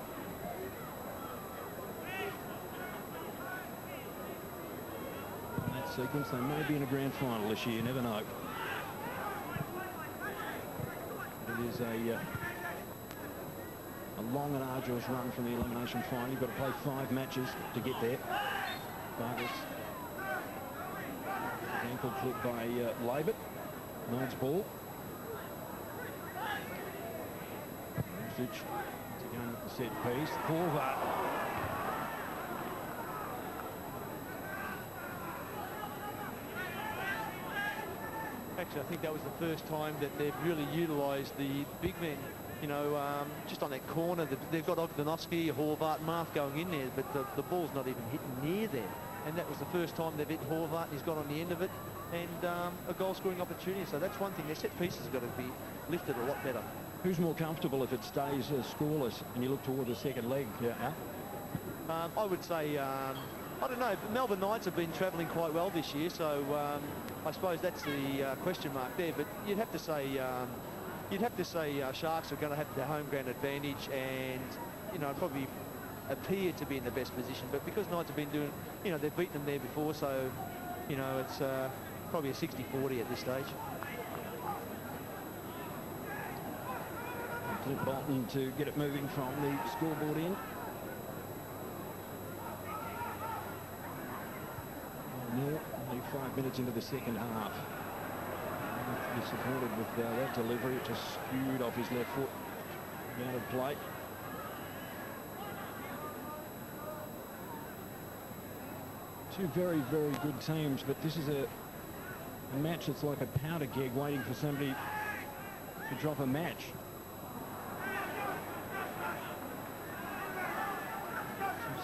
sequence. They may be in a grand final this year, you never know. It is a long and arduous run from the elimination final. You've got to play 5 matches to get there. Vargas. Ankle flip by Laybutt. Knights ball. Miličić again with the set piece. Horvat. Actually, I think that was the first time that they've really utilised the big men. You know, just on that corner, they've got Ognenovski, Horvat, Marth going in there, but the ball's not even hitting near there. And that was the first time they've hit Horvat, and he's got on the end of it, and a goal-scoring opportunity. So that's one thing. Their set pieces have got to be lifted a lot better. Who's more comfortable if it stays scoreless and you look toward the second leg? Yeah. I would say, I don't know, Melbourne Knights have been travelling quite well this year, so I suppose that's the question mark there. But you'd have to say Sharks are going to have the home ground advantage, and you know, probably appear to be in the best position. But because Knights have been doing, you know, they've beaten them there before, so you know, it's probably a 60-40 at this stage. Clint Bolton to get it moving from the scoreboard end. Only 5 minutes into the second half. He's supported with that delivery. It just skewed off his left foot out of play. Two very, very good teams, but this is a match that's like a powder keg waiting for somebody to drop a match.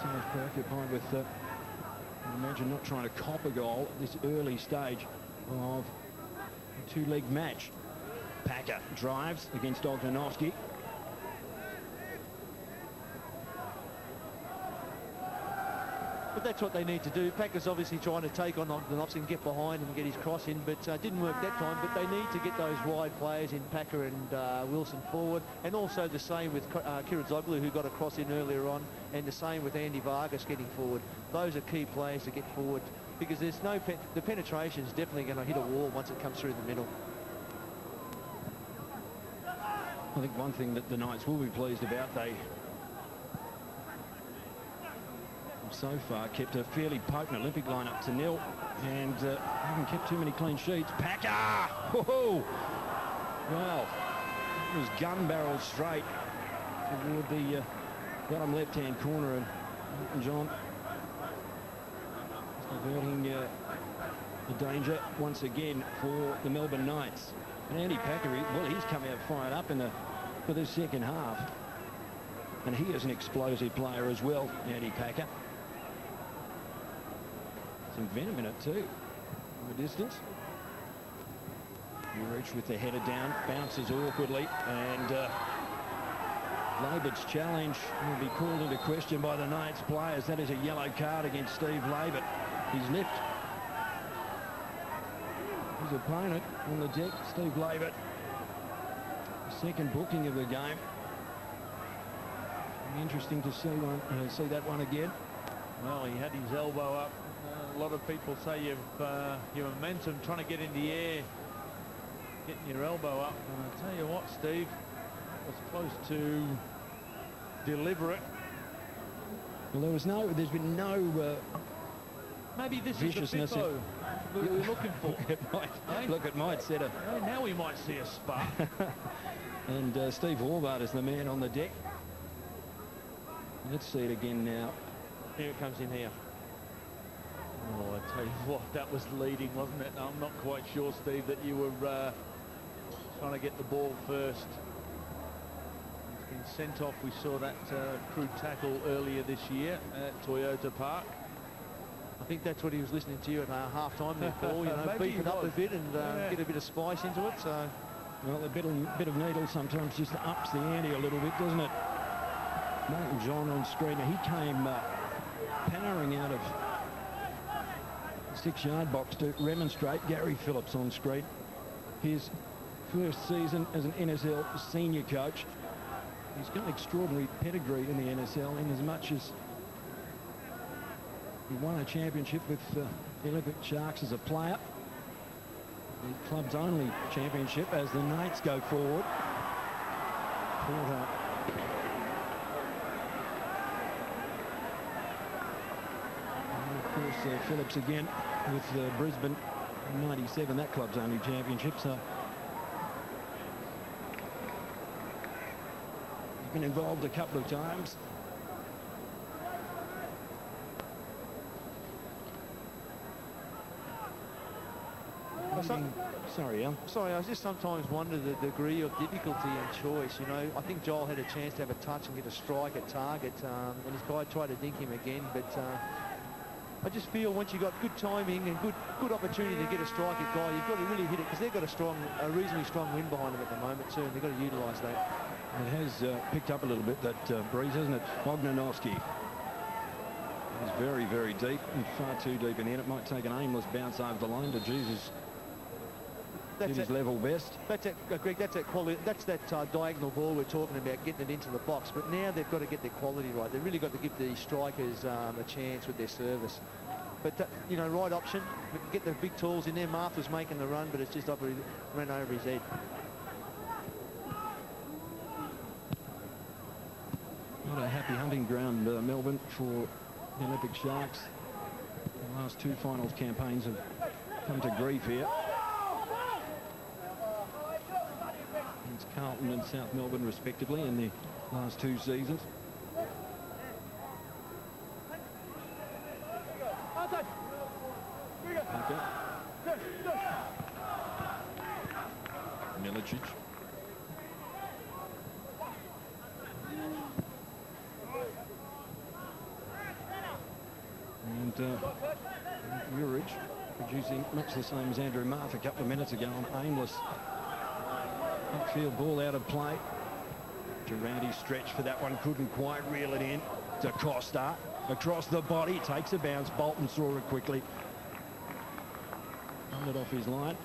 Sides preoccupied with, I imagine, not trying to cop a goal at this early stage of a two-leg match. Packer drives against Ognenovski. But that's what they need to do. Packer's obviously trying to take on Ognenovski and get behind and get his cross in, but didn't work that time. But they need to get those wide players in Packer and Wilson forward, and also the same with Kiratzoglou, who got a cross in earlier on, and the same with Andy Vargas getting forward. Those are key players to get forward, because there's no the penetration is definitely going to hit a wall once it comes through the middle. I think one thing that the Knights will be pleased about, they so far kept a fairly potent Olympic lineup to nil, and haven't kept too many clean sheets. Packer! Whoa! Well, it was gun barrel straight toward the bottom left-hand corner, and John averting the danger once again for the Melbourne Knights. And Andy Packer, well, he's come out fired up for the second half, and he is an explosive player as well, Andy Packer. Some venom in it too, from the distance. Juric with the header down, bounces awkwardly, and Laybutt's challenge will be called into question by the Knights players. That is a yellow card against Steve Laybutt. He's nipped his opponent on the deck, Steve Laybutt. Second booking of the game. Interesting to see that one again. Well, he had his elbow up. A lot of people say your momentum trying to get in the air, getting your elbow up. And I tell you what, Steve, was close to deliver it. Well, there's been no maybe this viciousness is the Bippo we're looking for. It might set a. Now we might see a spark. And Steve Horvat is the man on the deck. Let's see it again now. Here it comes in here. Oh, I tell you what, that was leading, wasn't it? I'm not quite sure, Steve, that you were trying to get the ball first. It's been sent off. We saw that crude tackle earlier this year at Toyota Park. I think that's what he was listening to you at half-time there, Paul. You know, beef it up a bit and get a bit of spice into it. So, well, a bit of needle sometimes just ups the ante a little bit, doesn't it? Martin John on screen. He came powering out of the 6-yard box to remonstrate. Gary Phillips on screen. His first season as an NSL senior coach. He's got an extraordinary pedigree in the NSL, in as much as He won a championship with the Olympic Sharks as a player. The club's only championship as the Knights go forward. And of course, Phillips again with Brisbane in '97, that club's only championship. So he's been involved a couple of times. Sorry, Al. Sorry, I just sometimes wonder the degree of difficulty and choice. You know, I think Joel had a chance to have a touch and get a strike at target, and his guy tried to dink him again. But I just feel once you've got good timing and good opportunity to get a strike at guy, you've got to really hit it, because they've got a reasonably strong wind behind them at the moment too, and they've got to utilise that. It has picked up a little bit, that breeze, hasn't it? Ognenovski is very, very deep and far too deep in the end. It might take an aimless bounce over the line. De Jesus did his level best. That's it, Greg. That's that quality. That's that diagonal ball we're talking about, getting it into the box. But now they've got to get their quality right. They've really got to give the strikers a chance with their service. But you know, right option. Get the big tools in there. Marth was making the run, but it's just ran over his head. Not a happy hunting ground, Melbourne, for the Olympic Sharks. The last two finals campaigns have come to grief here. It's Carlton and South Melbourne, respectively, in the last two seasons. Okay. Miličić. And Juric producing much the same as Andrew Marth a couple of minutes ago on aimless upfield ball out of play. Durante stretched for that one, couldn't quite reel it in. Da Costa across the body, takes a bounce. Bolton saw it quickly. It off his line.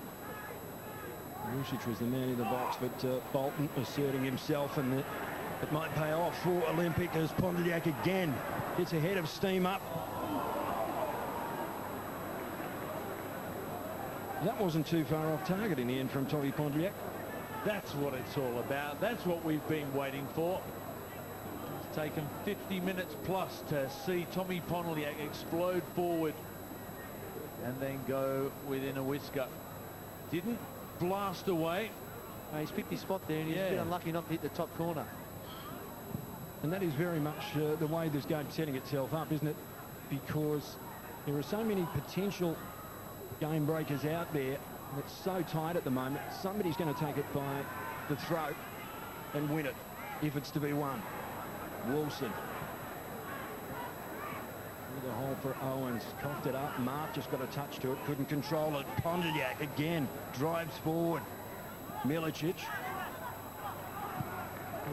Marušić was the man in the box, but Bolton asserting himself, and it might pay off for Olympic as Pondeljak again gets ahead of steam up. That wasn't too far off target in the end from Tom Pondeljak. That's what it's all about. That's what we've been waiting for. It's taken 50 minutes plus to see Tommy Pondeljak explode forward and then go within a whisker. Didn't blast away. He's picked his spot there, and he's a bit unlucky not to hit the top corner. And that is very much the way this game's setting itself up, isn't it? Because there are so many potential game breakers out there. It's so tight at the moment. Somebody's going to take it by the throat and win it, if it's to be won. Wilson. The hole for Owens, coughed it up. Marth just got a touch to it, couldn't control it. Pondeljak again drives forward. Miličić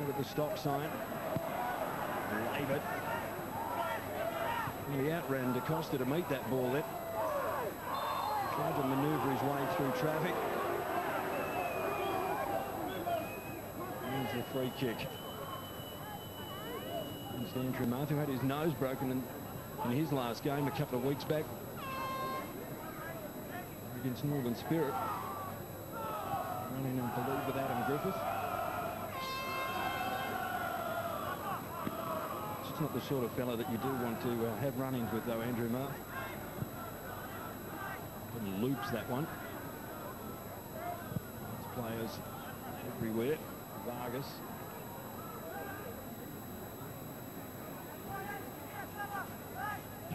at the stop sign. Laybutt. He outran Da Costa to meet that ball there. Tried to manoeuvre his way through traffic. Here's the free kick. It's Andrew Marth, who had his nose broken in his last game a couple of weeks back against Northern Spirit. Running and believe with Adam Griffith. It's not the sort of fella that you do want to have run-ins with, though, Andrew Marth. And loops that one. There's players everywhere. Vargas.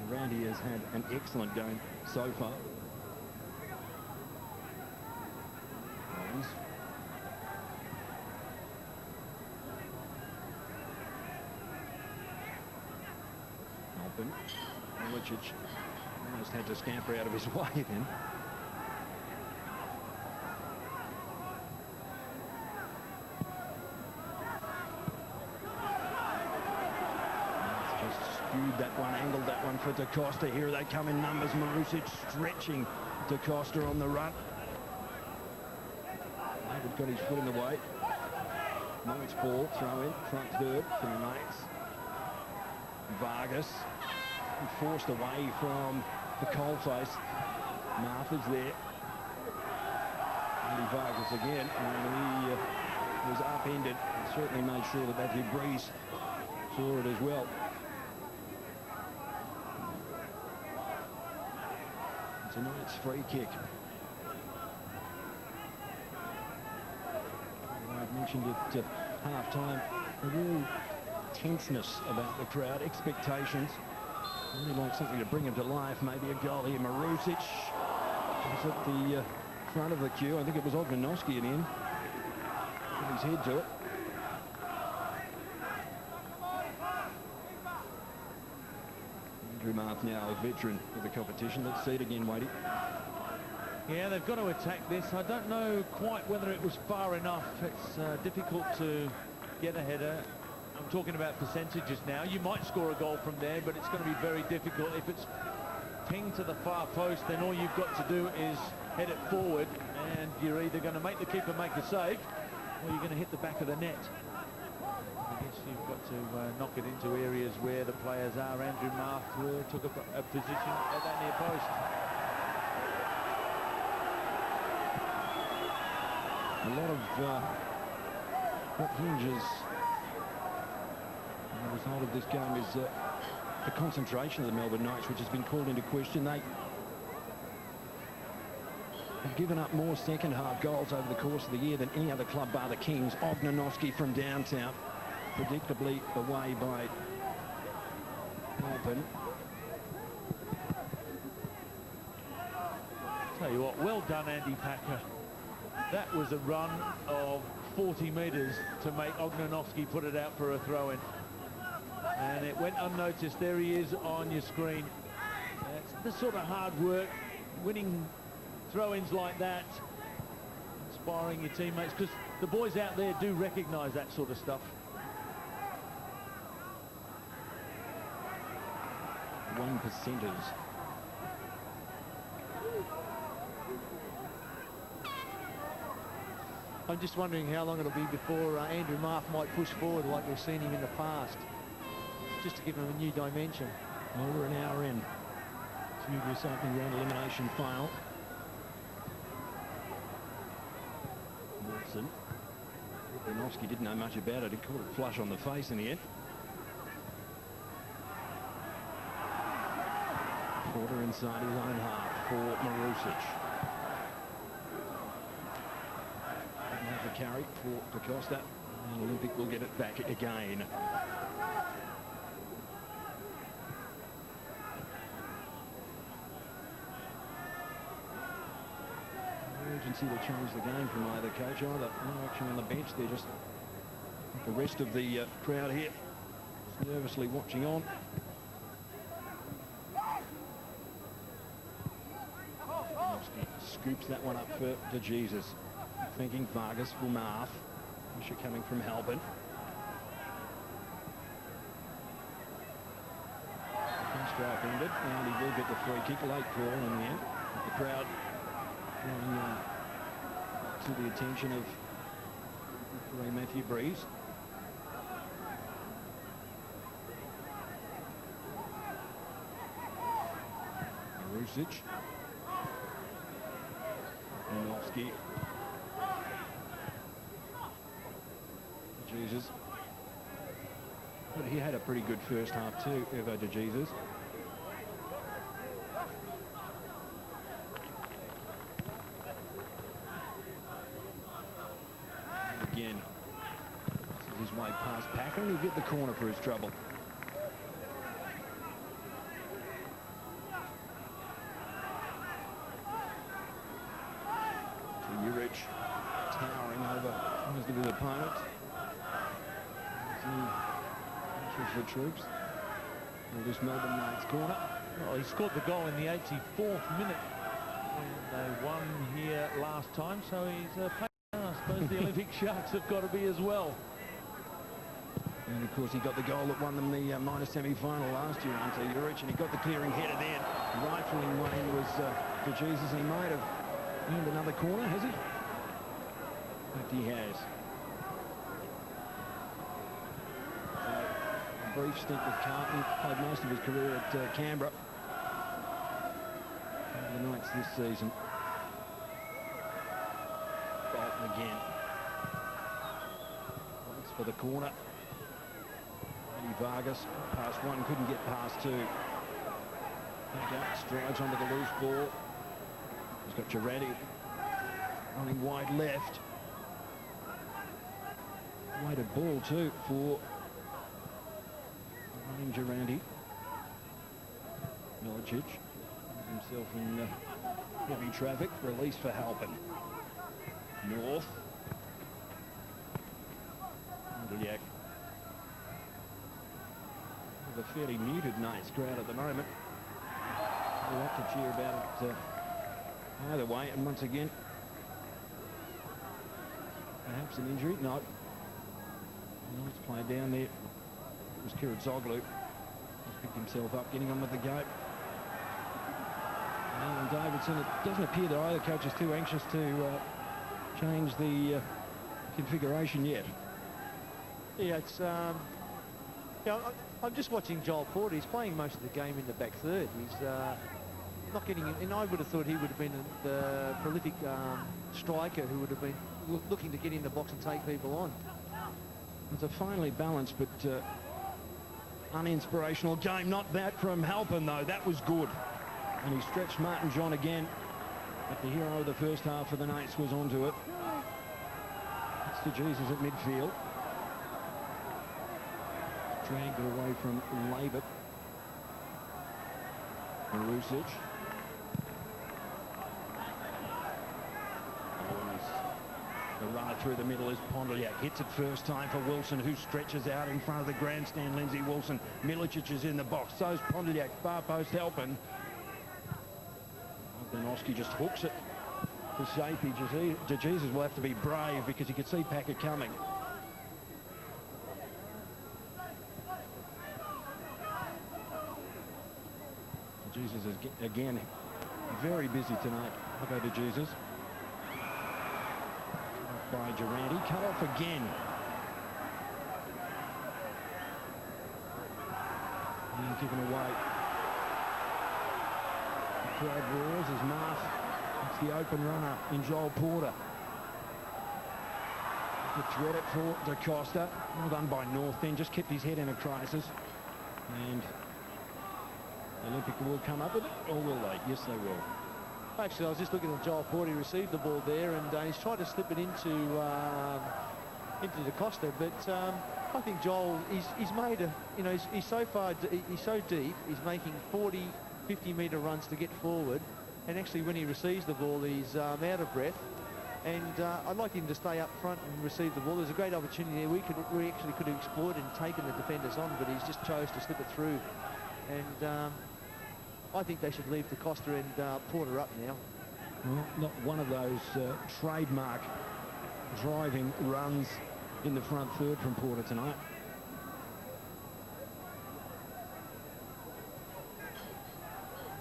Durante has had an excellent game so far. Halpin. Miličić almost had to scamper out of his way then. That one, angled that one for Da Costa. Here they come in numbers. Marušić stretching Da Costa on the run. David got his foot in the way. Nice ball, throw in, front third from the mates. Vargas. forced away from the coalface. Marth is there. Andy Vargas again, and he was upended. Certainly made sure that Matthew Breeze saw it as well. Tonight's free kick. I mentioned it at half-time. A real tenseness about the crowd, expectations. Really like something to bring him to life. Maybe a goal here. Marušić was at the front of the queue. I think it was Ognenovski in the end. Put his head to it. Andrew Marth now a veteran of the competition. Let's see it again, Wadey. Yeah, they've got to attack this. I don't know quite whether it was far enough. It's difficult to get a header. I'm talking about percentages now. You might score a goal from there, but it's going to be very difficult. If it's pinged to the far post, then all you've got to do is head it forward, and you're either going to make the keeper make a save, or you're going to hit the back of the net. I guess you've got to knock it into areas where the players are. Andrew Marth took a position at that near post. A lot of what hinges on the result of this game is the concentration of the Melbourne Knights, which has been called into question. They have given up more second-half goals over the course of the year than any other club bar the Kings. Ognenovski from downtown, predictably away by Halpin. Tell you what, well done, Andy Packer. That was a run of 40 metres to make Ognenovski put it out for a throw-in. And it went unnoticed. There he is on your screen. That's the sort of hard work, winning throw-ins like that, inspiring your teammates, because the boys out there do recognise that sort of stuff. One percenters. I'm just wondering how long it'll be before Andrew Marth might push forward like we've seen him in the past, just to give him a new dimension. Well, we're an hour in to this opening round elimination final. Wilson. Ognenovski didn't know much about it. He caught it flush on the face in the end. Quarter inside his own half for Marušić. The carry for Costa, and Olympic will get it back again. Urgency to change the game from either coach. Either no action on the bench. They're just the rest of the crowd here just nervously watching on. Scoops that one up for de Jesus. Thinking Vargas for Marth. Pressure coming from Halpin. Strike ended, and he will get the free kick. Late call in the end. The crowd drawing to the attention of Matthew Breeze. Marušić. Ognenovski. Jesus. But he had a pretty good first half too, Ivo de Jesus. And again, this is his way past Packer, and he'll get the corner for his trouble. Juric towering over his opponent. For troops. Well, this Melbourne Knights corner. Well, he scored the goal in the 84th minute when they won here last time, so he's a player. I suppose the Olympic Sharks have got to be as well. And of course he got the goal that won them the minor semi-final last year, Ante Juric, and he got the clearing header there. Rifling Wayne was de Jesus. He might have earned another corner, has he? But he has. brief stint with Carlton, played most of his career at Canberra. The Knights this season. Bolton again. Looks for the corner. Andy Vargas past one, couldn't get past two. Back out, strides onto the loose ball. He's got Durante running wide left. Weighted ball too for running Durante. Miličić himself in heavy traffic. Release for Halpin. North. Pondeljak. With a fairly muted Knights crowd at the moment. A lot to cheer about it either way. And once again, perhaps an injury. No. Nice play down there. It was Kiratzoglou. He's picked himself up, getting on with the go. And Davidson, it doesn't appear that either coach is too anxious to change the configuration yet. Yeah, it's I'm just watching Joel Porter. He's playing most of the game in the back third. He's not getting in, and I would have thought he would have been the prolific striker who would have been looking to get in the box and take people on. It's a finely balanced but uninspirational game. Not that from Halpin though. That was good. And he stretched Martin John again. But the hero of the first half for the Knights was onto it. It's de Jesus at midfield. Dragged it away from Laybutt. Marušić. The runner through the middle is Pondeljak. Hits it first time for Wilson, who stretches out in front of the grandstand. Lindsay Wilson. Miličić is in the box. So's Pondeljak. Far post Halpin. Ognenovski just hooks it for safety. De Jesus will have to be brave because he could see Packer coming. De Jesus is again very busy tonight. I'll go to Jesus. By Durante, cut off again. And given away. The crowd roars as Marth. It's the open runner in Joel Porter. The threat it for Da Costa. Well done by North then, just kept his head in a crisis. And the Olympic will come up with it, or will they? Yes, they will. Actually, I was just looking at Joel Porter. He received the ball there, and he's tried to slip it into Da Costa. But I think Joel, he's made a, he's so deep. He's making 40, 50-metre runs to get forward, and actually when he receives the ball, he's out of breath. And I'd like him to stay up front and receive the ball. There's a great opportunity there. We actually could have exploited and taken the defenders on, but he's just chose to slip it through. And I think they should leave Da Costa and Porter up now. Well, not one of those trademark driving runs in the front third from Porter tonight.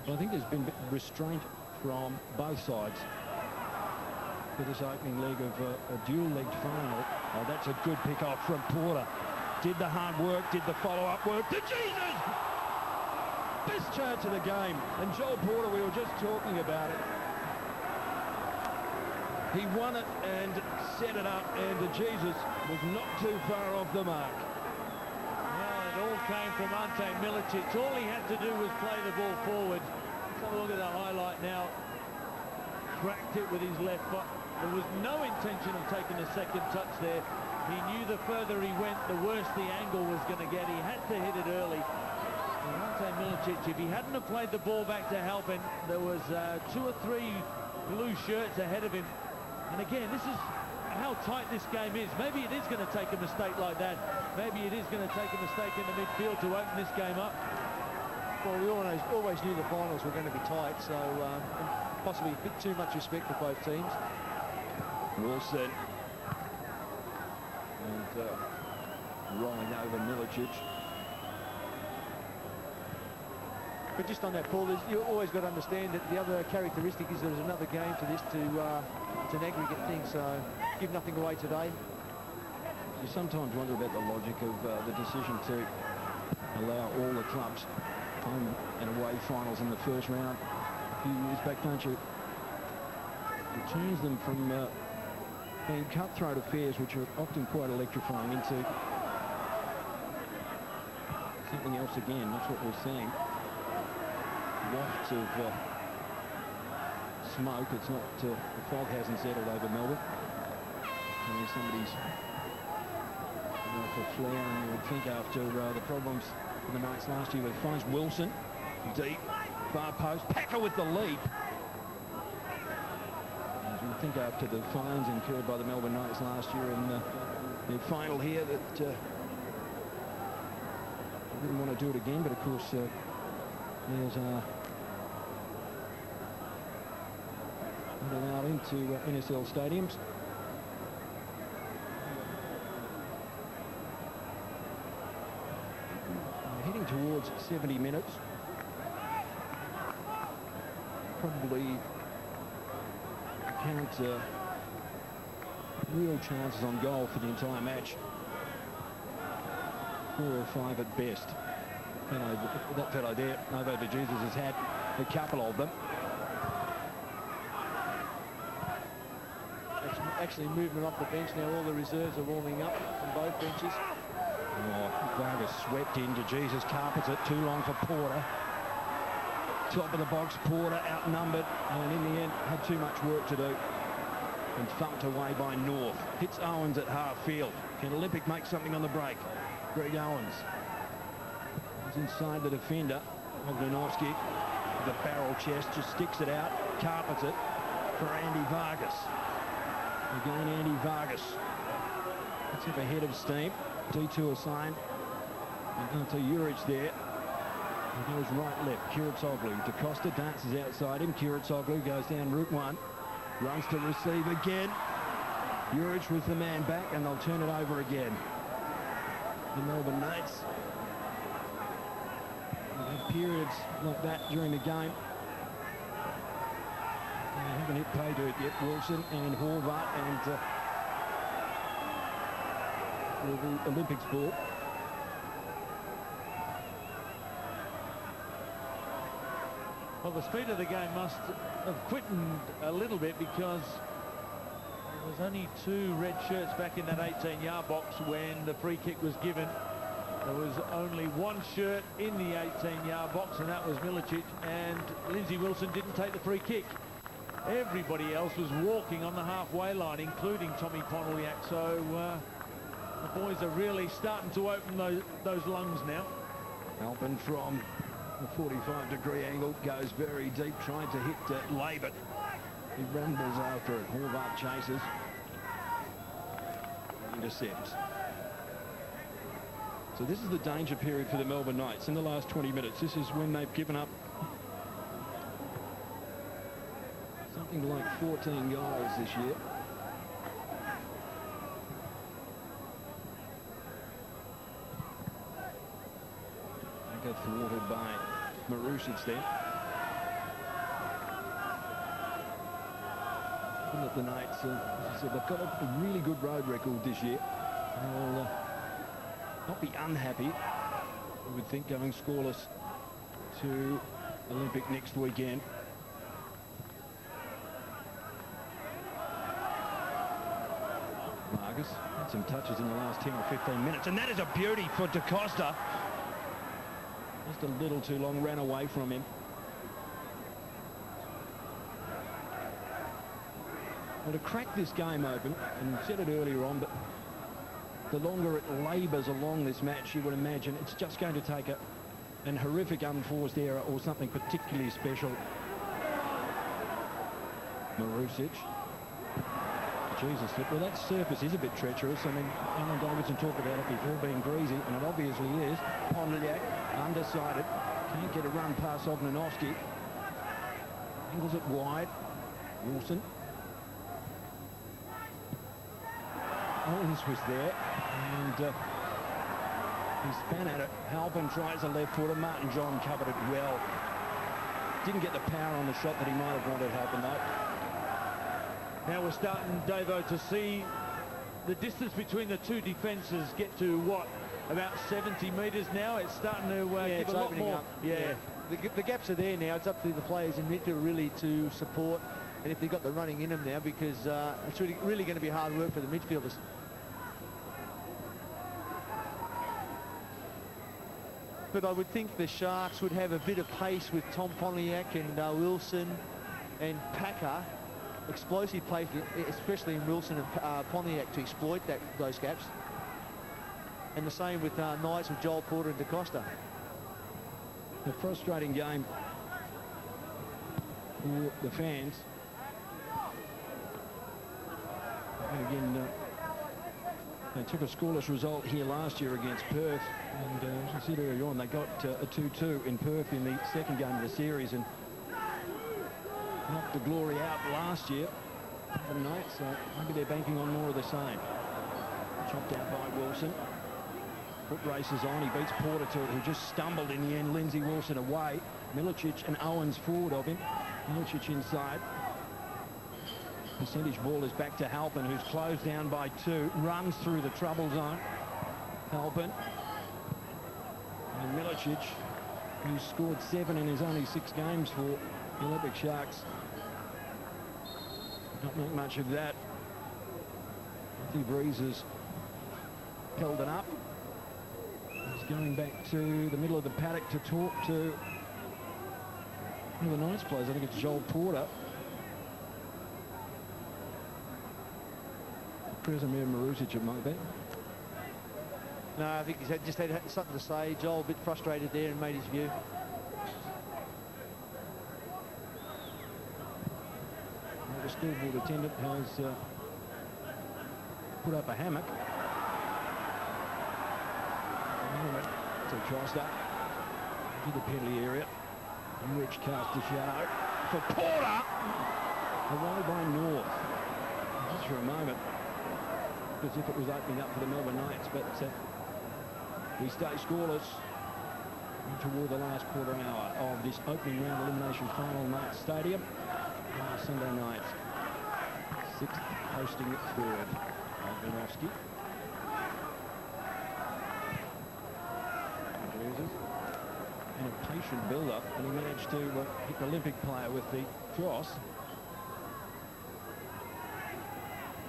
But I think there's been restraint from both sides for this opening leg of a dual-legged final. Oh, that's a good pick-off from Porter. Did the hard work, did the follow-up work. De Jesus! Best chance of the game. And Joel Porter, we were just talking about it. He won it and set it up, and De Jesus was not too far off the mark. Well, it all came from Ante Miličić. All he had to do was play the ball forward. Let's have a look at the highlight now. Cracked it with his left foot. There was no intention of taking a second touch there. He knew the further he went, the worse the angle was going to get. He had to hit it early. Ante Miličić, if he hadn't have played the ball back to Halpin, there was 2 or 3 blue shirts ahead of him. And again, this is how tight this game is. Maybe it is going to take a mistake like that. Maybe it is going to take a mistake in the midfield to open this game up. Well, we always knew the finals were going to be tight, so possibly a bit too much respect for both teams. Wilson. And rolling over Miličić. But just on that, Paul, you always got to understand that the other characteristic is there's another game to this. It's an aggregate thing, so give nothing away today. You sometimes wonder about the logic of the decision to allow all the clubs home and away finals in the first round a few years back, don't you? It turns them from being cutthroat affairs, which are often quite electrifying, into something else again. That's what we're seeing. Wafts of smoke. It's not, the fog hasn't settled over Melbourne. And somebody's for flair, and you would think after the problems in the Knights last year, with finds Wilson deep, far post, Packer with the leap. As you would think after the fines incurred by the Melbourne Knights last year in the final here, that didn't want to do it again, but of course there's not allowed into NSL stadiums. Heading towards 70 minutes. Probably count real chances on goal for the entire match. 4 or 5 at best. That fellow there, Ivo de Jesus, has had a couple of them. Actually movement off the bench now. All the reserves are warming up on both benches. Oh, Vargas swept into Jesus, carpets it, too long for Porter. Top of the box, Porter outnumbered, and in the end had too much work to do. And thumped away by North. Hits Owens at half field. Can Olympic make something on the break? Greg Owens. He's inside the defender. Ognenovski with a barrel chest, just sticks it out, carpets it for Andy Vargas. Again, Andy Vargas. Let's have a head of steam. Detour sign. And Ante Juric there. He goes right, left. Kiratzoglou. Da Costa dances outside him. Kiratzoglou goes down route 1. Runs to receive again. Juric was the man back, and they'll turn it over again. The Melbourne Knights. They have periods like that during the game. They haven't hit pay dirt yet. Wilson and Horvat and the Olympics ball. Well, the speed of the game must have quickened a little bit, because there was only 2 red shirts back in that 18-yard box when the free kick was given. There was only 1 shirt in the 18-yard box, and that was Miličić, and Lindsay Wilson didn't take the free kick. Everybody else was walking on the halfway line, including Tommy Pondeljak. So the boys are really starting to open those lungs now. Halpin from a 45-degree angle goes very deep, trying to hit Laybutt. He rumbles after it. Horvat chases. Intercepts. So this is the danger period for the Melbourne Knights in the last 20 minutes. This is when they've given up something like 14 goals this year. They go thwarted by Marušić there. That the Knights, as I said, they've got a really good road record this year. They'll not be unhappy, I would think, going scoreless to Olympic next weekend. Vargas had some touches in the last 10 or 15 minutes, and that is a beauty for Da Costa. Just a little too long, ran away from him. Well, to crack this game open, and said it earlier on, but the longer it labours along this match, you would imagine it's just going to take an horrific unforced error or something particularly special. Marušić. Jesus, well, that surface is a bit treacherous. I mean, Alan Davidson talked about it before being greasy, and it obviously is. Pondeljak, undecided, can't get a run past Ognenovski. Angles it wide. Wilson. Owens was there, and he span at it. Halpin tries a left footer. Martin John covered it well. Didn't get the power on the shot that he might have wanted, Halpin, though. Now we're starting, Davo, to see the distance between the two defences get to what, about 70 metres now. It's starting to give it's a lot opening more. up. The gaps are there now. It's up to the players in midfield really to support, and if they've got the running in them now, because it's really going to be hard work for the midfielders. But I would think the Sharks would have a bit of pace with Tom Pondeljak and Wilson and Packer. Explosive play, especially in Wilson and Pondeljak, to exploit those gaps. And the same with Knights with Joel Porter and DaCosta. A frustrating game for the fans. And again, they took a scoreless result here last year against Perth, and as I said earlier on, they got a 2-2 in Perth in the second game of the series and knocked the glory out last year. Tonight, so maybe they're banking on more of the same. Chopped out by Wilson. Foot races on. He beats Porter to it, who just stumbled in the end. Lindsay Wilson away. Miličić and Owens forward of him. Miličić inside. Percentage ball is back to Halpin, who's closed down by 2. Runs through the trouble zone. Halpin. And Miličić, who's scored 7 in his only 6 games for the Olympic Sharks. Not make much of that. Andy Vargas has held it up. He's going back to the middle of the paddock to talk to one of the Knights players. I think it's Joel Porter. Krešimir Marušić, it might be. No, I think he's just had something to say. Joel a bit frustrated there and made his view. The scoreboard attendant has put up a hammock. To Costa to the penalty area. And Rich cast a shadow for Porter. Away by North. Just for a moment, as if it was opening up for the Melbourne Knights, but we stay scoreless toward the last quarter hour of this opening round elimination final, Knights Stadium. Sunday night, 6th hosting 3rd. Ognenovski. And a patient build-up, and he managed to hit the Olympic player with the cross.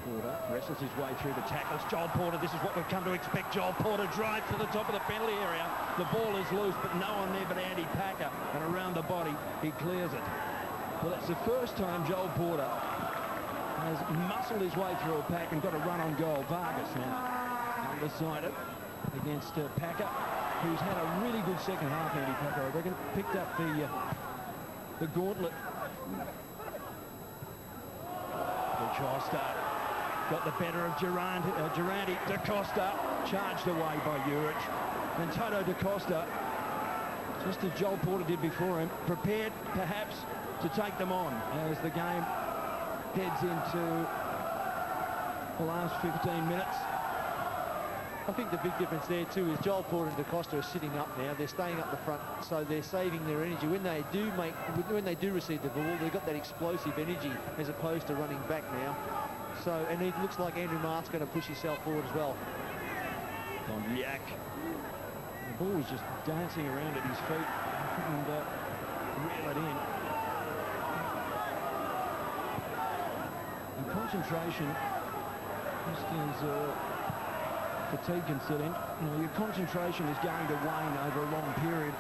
Porter wrestles his way through the tackles. Joel Porter, this is what we've come to expect. Joel Porter drives to the top of the penalty area. The ball is loose, but no one there but Andy Packer, and around the body, he clears it. Well, it's the first time Joel Porter has muscled his way through a pack and got a run on goal. Vargas now undecided against Packer, who's had a really good second half. Andy Packer, I reckon, picked up the gauntlet. DaCosta got the better of Durante. DaCosta charged away by Juric. And Toto DaCosta, just as Joel Porter did before him, prepared perhaps to take them on as the game heads into the last 15 minutes. I think the big difference there too is Joel Porter and DaCosta are sitting up now. They're staying up the front, so they're saving their energy. When they do receive the ball, they've got that explosive energy as opposed to running back now. So, and it looks like Andrew Marth's going to push himself forward as well. Pondeljak. The ball was just dancing around at his feet. He couldn't reel it in. And concentration, just as fatigue can set in, your concentration is going to wane over a long period.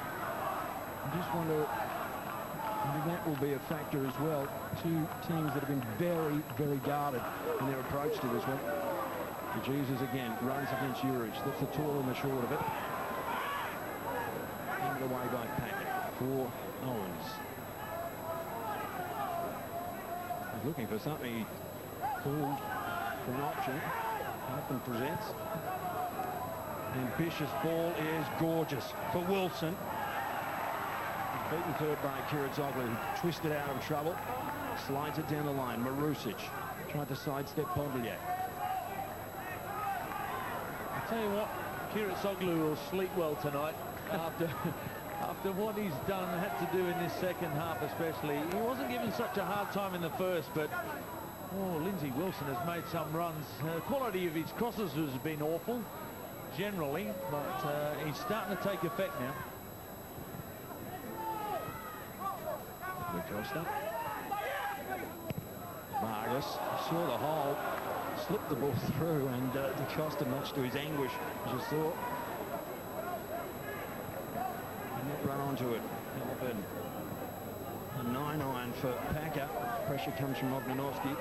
I just wonder if that will be a factor as well. Two teams that have been very, very guarded in their approach to this one. De Jesus again runs against Juric. That's the tall and the short of it. Handed away by Packer for Owens. He's looking for something. He called for an option. Halpin presents. Ambitious ball is gorgeous for Wilson. He's beaten to it by Kiratzoglou, who twisted out of trouble. Slides it down the line. Marušić tried to sidestep Pondeljak. I'll tell you what, Kiratzoglou will sleep well tonight after what he's done, had to do in this second half especially. He wasn't given such a hard time in the first, but Lindsay Wilson has made some runs. The quality of his crosses has been awful. generally, but he's starting to take effect now. Vargas saw the hole, slipped the ball through, and De Costa, much to his anguish, as you saw, did not run onto it. Halpin. A 9-iron for Packer. Pressure comes from Ognenovski.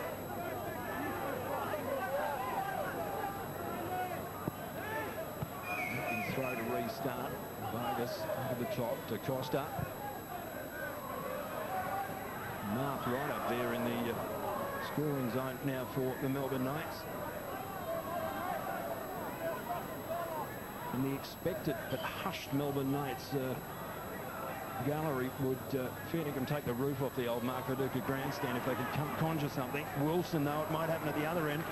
Looking throw to restart. Vargas over the top to Costa. Marth right up there in the scoring zone now for the Melbourne Knights. And the expected but hushed Melbourne Knights gallery would fair dinkum take the roof off the old Mark Viduka grandstand if they could conjure something. Wilson, though, it might happen at the other end,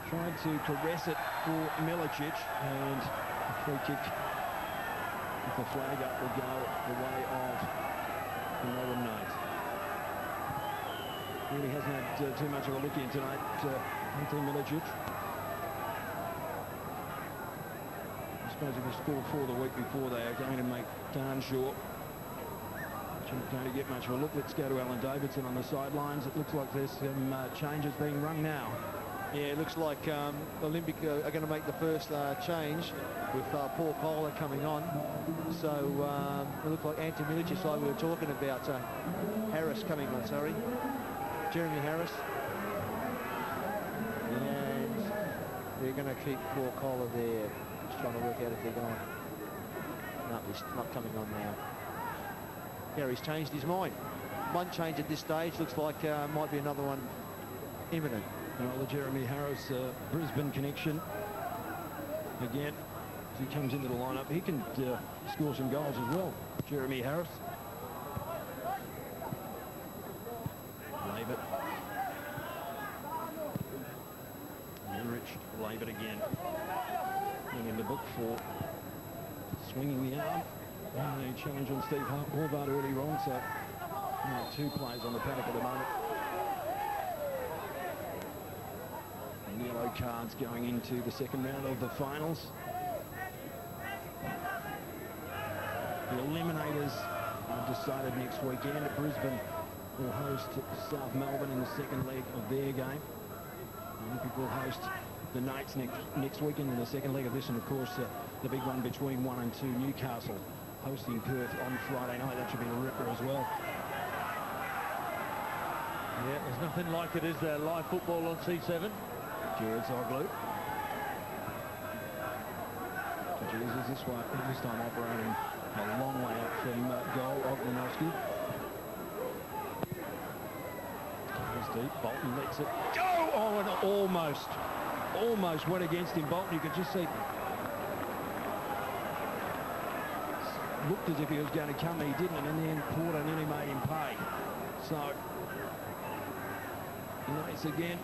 tried to caress it for Miličić, and a free kick with the flag up will go the way of the Melbourne Knights. Really hasn't had too much of a look in tonight, Ante Miličić. I suppose if you score 4 the week before, they are going to make darn sure not going to get much of a look. Let's go to Alan Davidson on the sidelines. It looks like there's some changes being rung now. Yeah, it looks like Olympic are going to make the first change with Paul Kohler coming on. So it looks like Ante Miličić, like we were talking about, Harris coming on, sorry. Jeromy Harris. And they're going to keep Paul Kohler there. Just trying to work out if they're going to... No, he's not coming on now. Yeah, he's changed his mind. One change at this stage, looks like might be another one imminent. Well, the Jeromy Harris Brisbane connection again as he comes into the lineup. He can score some goals as well, Jeromy Harris. Laybutt. Juric, Laybutt again. In the book for swinging the arm. And a challenge on Steve Horvat early on, so 2 players on the paddock at the moment. And yellow cards going into the second round of the finals. The Eliminators have decided next weekend at Brisbane will host South Melbourne in the second leg of their game. Olympic will host the Knights next weekend in the second leg of this, and of course the big one between 1 and 2, Newcastle hosting Perth on Friday night. That should be a ripper as well. Yeah, there's nothing like it, is there? Live football on C7. Xhezair De Jesus this time operating a long way out from goal. Ognenovski. Goes deep. Bolton lets it go. Oh, and almost went against him. Bolton, you could just see, looked as if he was going to come, and he didn't, and then Porter nearly made him pay. So, Knights again,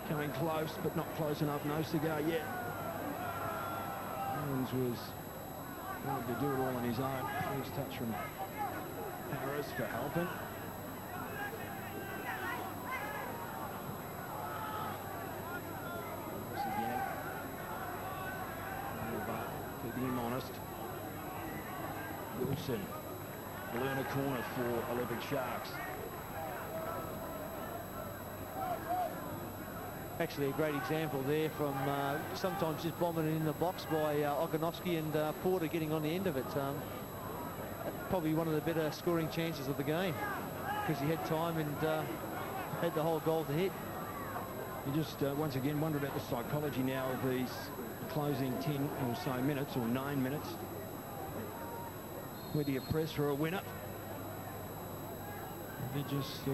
coming close, but not close enough. No cigar yet. Owens was wanted to do it all on his own. First touch from Harris for Halpin. Once again, keeping him honest. Wilson will earn a corner for Olympic Sharks. Actually a great example there from sometimes just bombing it in the box by Ognenovski, and Porter getting on the end of it. Probably one of the better scoring chances of the game, because he had time and had the whole goal to hit. You just once again wonder about the psychology now of these closing 10 or so minutes, or 9 minutes. Whether you press for a winner, they just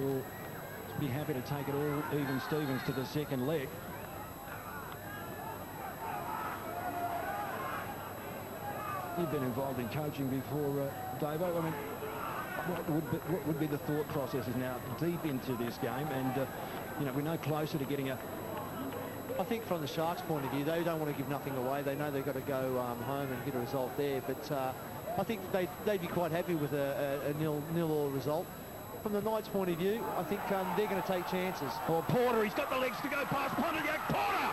be happy to take it all even Stevens to the second leg. You've been involved in coaching before, Davo. I mean, what would be the thought processes now deep into this game? And you know, we're no closer to getting a... I think from the Sharks' point of view, they don't want to give nothing away. They know they've got to go home and get a result there. But I think they'd be quite happy with a nil-all result. From the Knights' point of view, I think they're going to take chances. Oh, Porter, he's got the legs to go past Pondeljak. Porter!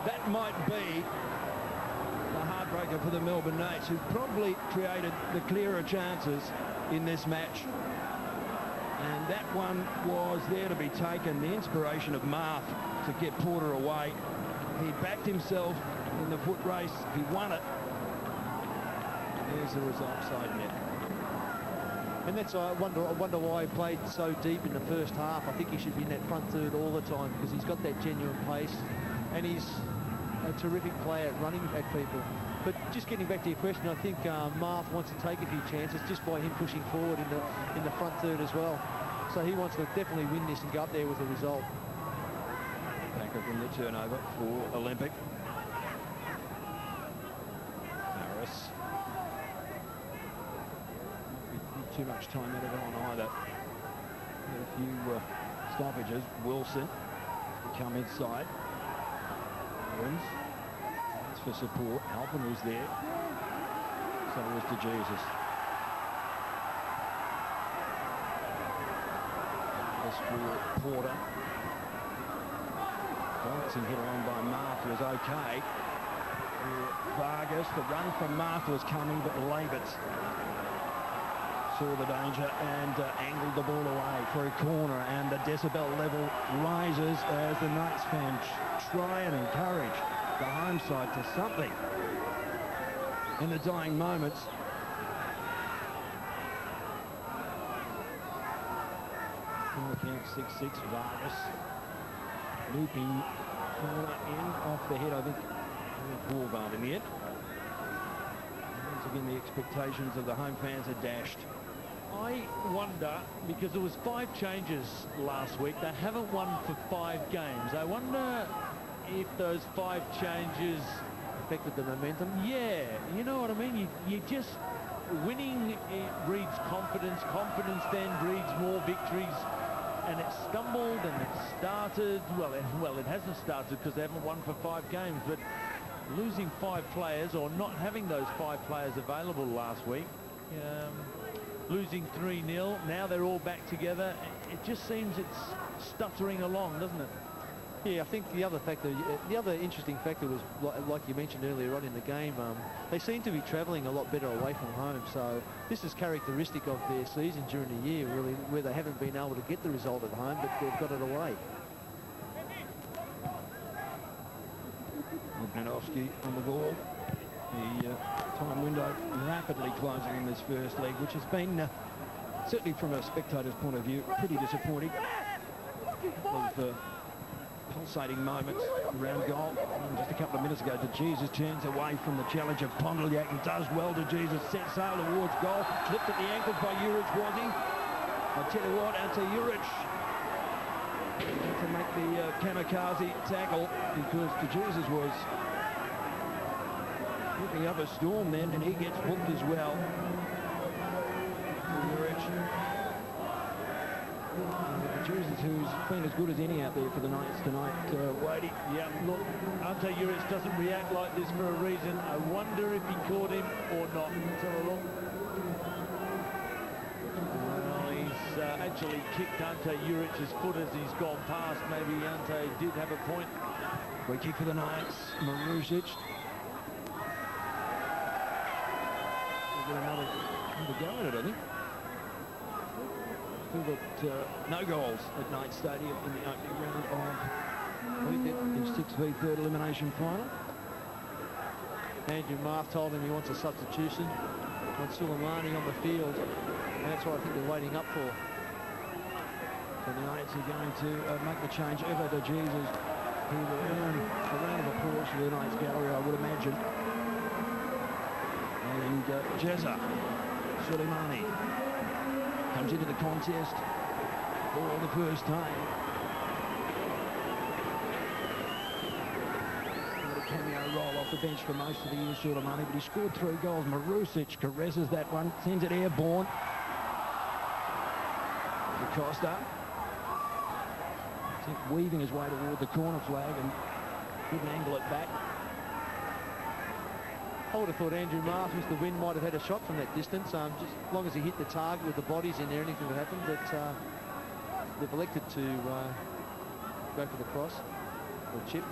that might be the heartbreaker for the Melbourne Knights, who probably created the clearer chances in this match. And that one was there to be taken. The inspiration of Marth to get Porter away. He backed himself in the foot race. He won it. There's the result, side net. And that's, I wonder why he played so deep in the first half. I think he should be in that front third all the time, because he's got that genuine pace and he's a terrific player at running at people. But just getting back to your question, I think Marth wants to take a few chances just by him pushing forward in the front third as well. So he wants to definitely win this and go up there with a result. Backer from the turnover for Olympic. Harris. Not too much time out of it on either. Had a few stoppages. Wilson come inside. Owens. That's for support. Halpin was there. So was de Jesus. This for Porter. Balancing hit along by Marth was okay. Vargas, the run from Marth was coming, but Laybutt saw the danger and angled the ball away for a corner, and the decibel level rises as the Knights fans try and encourage the home side to something in the dying moments. Count 6-6, Vargas looping corner in off the head, I think Horvat in the end. Once again, the expectations of the home fans are dashed. I wonder, because there was 5 changes last week, they haven't won for 5 games. I wonder if those 5 changes Affected the momentum. Yeah, you know what I mean? You just, winning, it breeds confidence. Confidence then breeds more victories. And it stumbled and it started, well, it hasn't started because they haven't won for 5 games, but losing 5 players or not having those 5 players available last week, losing 3-0, now they're all back together. It just seems it's stuttering along, doesn't it? Yeah, I think the other interesting factor was, like you mentioned earlier on in the game, they seem to be travelling a lot better away from home. So this is characteristic of their season during the year, really, where they haven't been able to get the result at home, but they've got it away. Ognenovski on the ball. The time window rapidly closing in this first leg, which has been, certainly from a spectator's point of view, pretty disappointing. Of, pulsating moments around goal. And just a couple of minutes ago, de Jesus turns away from the challenge of Pondeljak and does well. De Jesus set sail towards goal. Clipped at the ankles by Juric, was he? I'll tell you what, Ante Juric to make the kamikaze tackle, because de Jesus was whipping up a storm then, and he gets booked as well. Juric. Jesus, who's been as good as any out there for the Knights tonight, waiting. Yeah, look, Ante Juric doesn't react like this for a reason. I wonder if he caught him or not. Let's have a look. Well, he's actually kicked Ante Juric's foot as he's gone past. Maybe Ante did have a point. Free kick for the Knights. Marušić. We'll get another go at it, I think. But no goals at Knights Stadium in the opening round of the 6v3 elimination final. Andrew Marth told him he wants a substitution on Sulemani on the field, and that's what I think they're waiting up for. So the Knights are going to make the change. Ivo de Jesus, who will earn a round of applause for the Knights gallery, I would imagine. And Xhezair Sulemani comes into the contest for the first time. Had a cameo role off the bench for most of the year, Sulemani, but he scored 3 goals. Marušić caresses that one, sends it airborne. Costa, I think, weaving his way toward the corner flag and couldn't angle it back. I would have thought Andrew Marth, Mr. Wynn, might have had a shot from that distance. Just as long as he hit the target with the bodies in there, anything would happen. But they've elected to go for the cross or chip.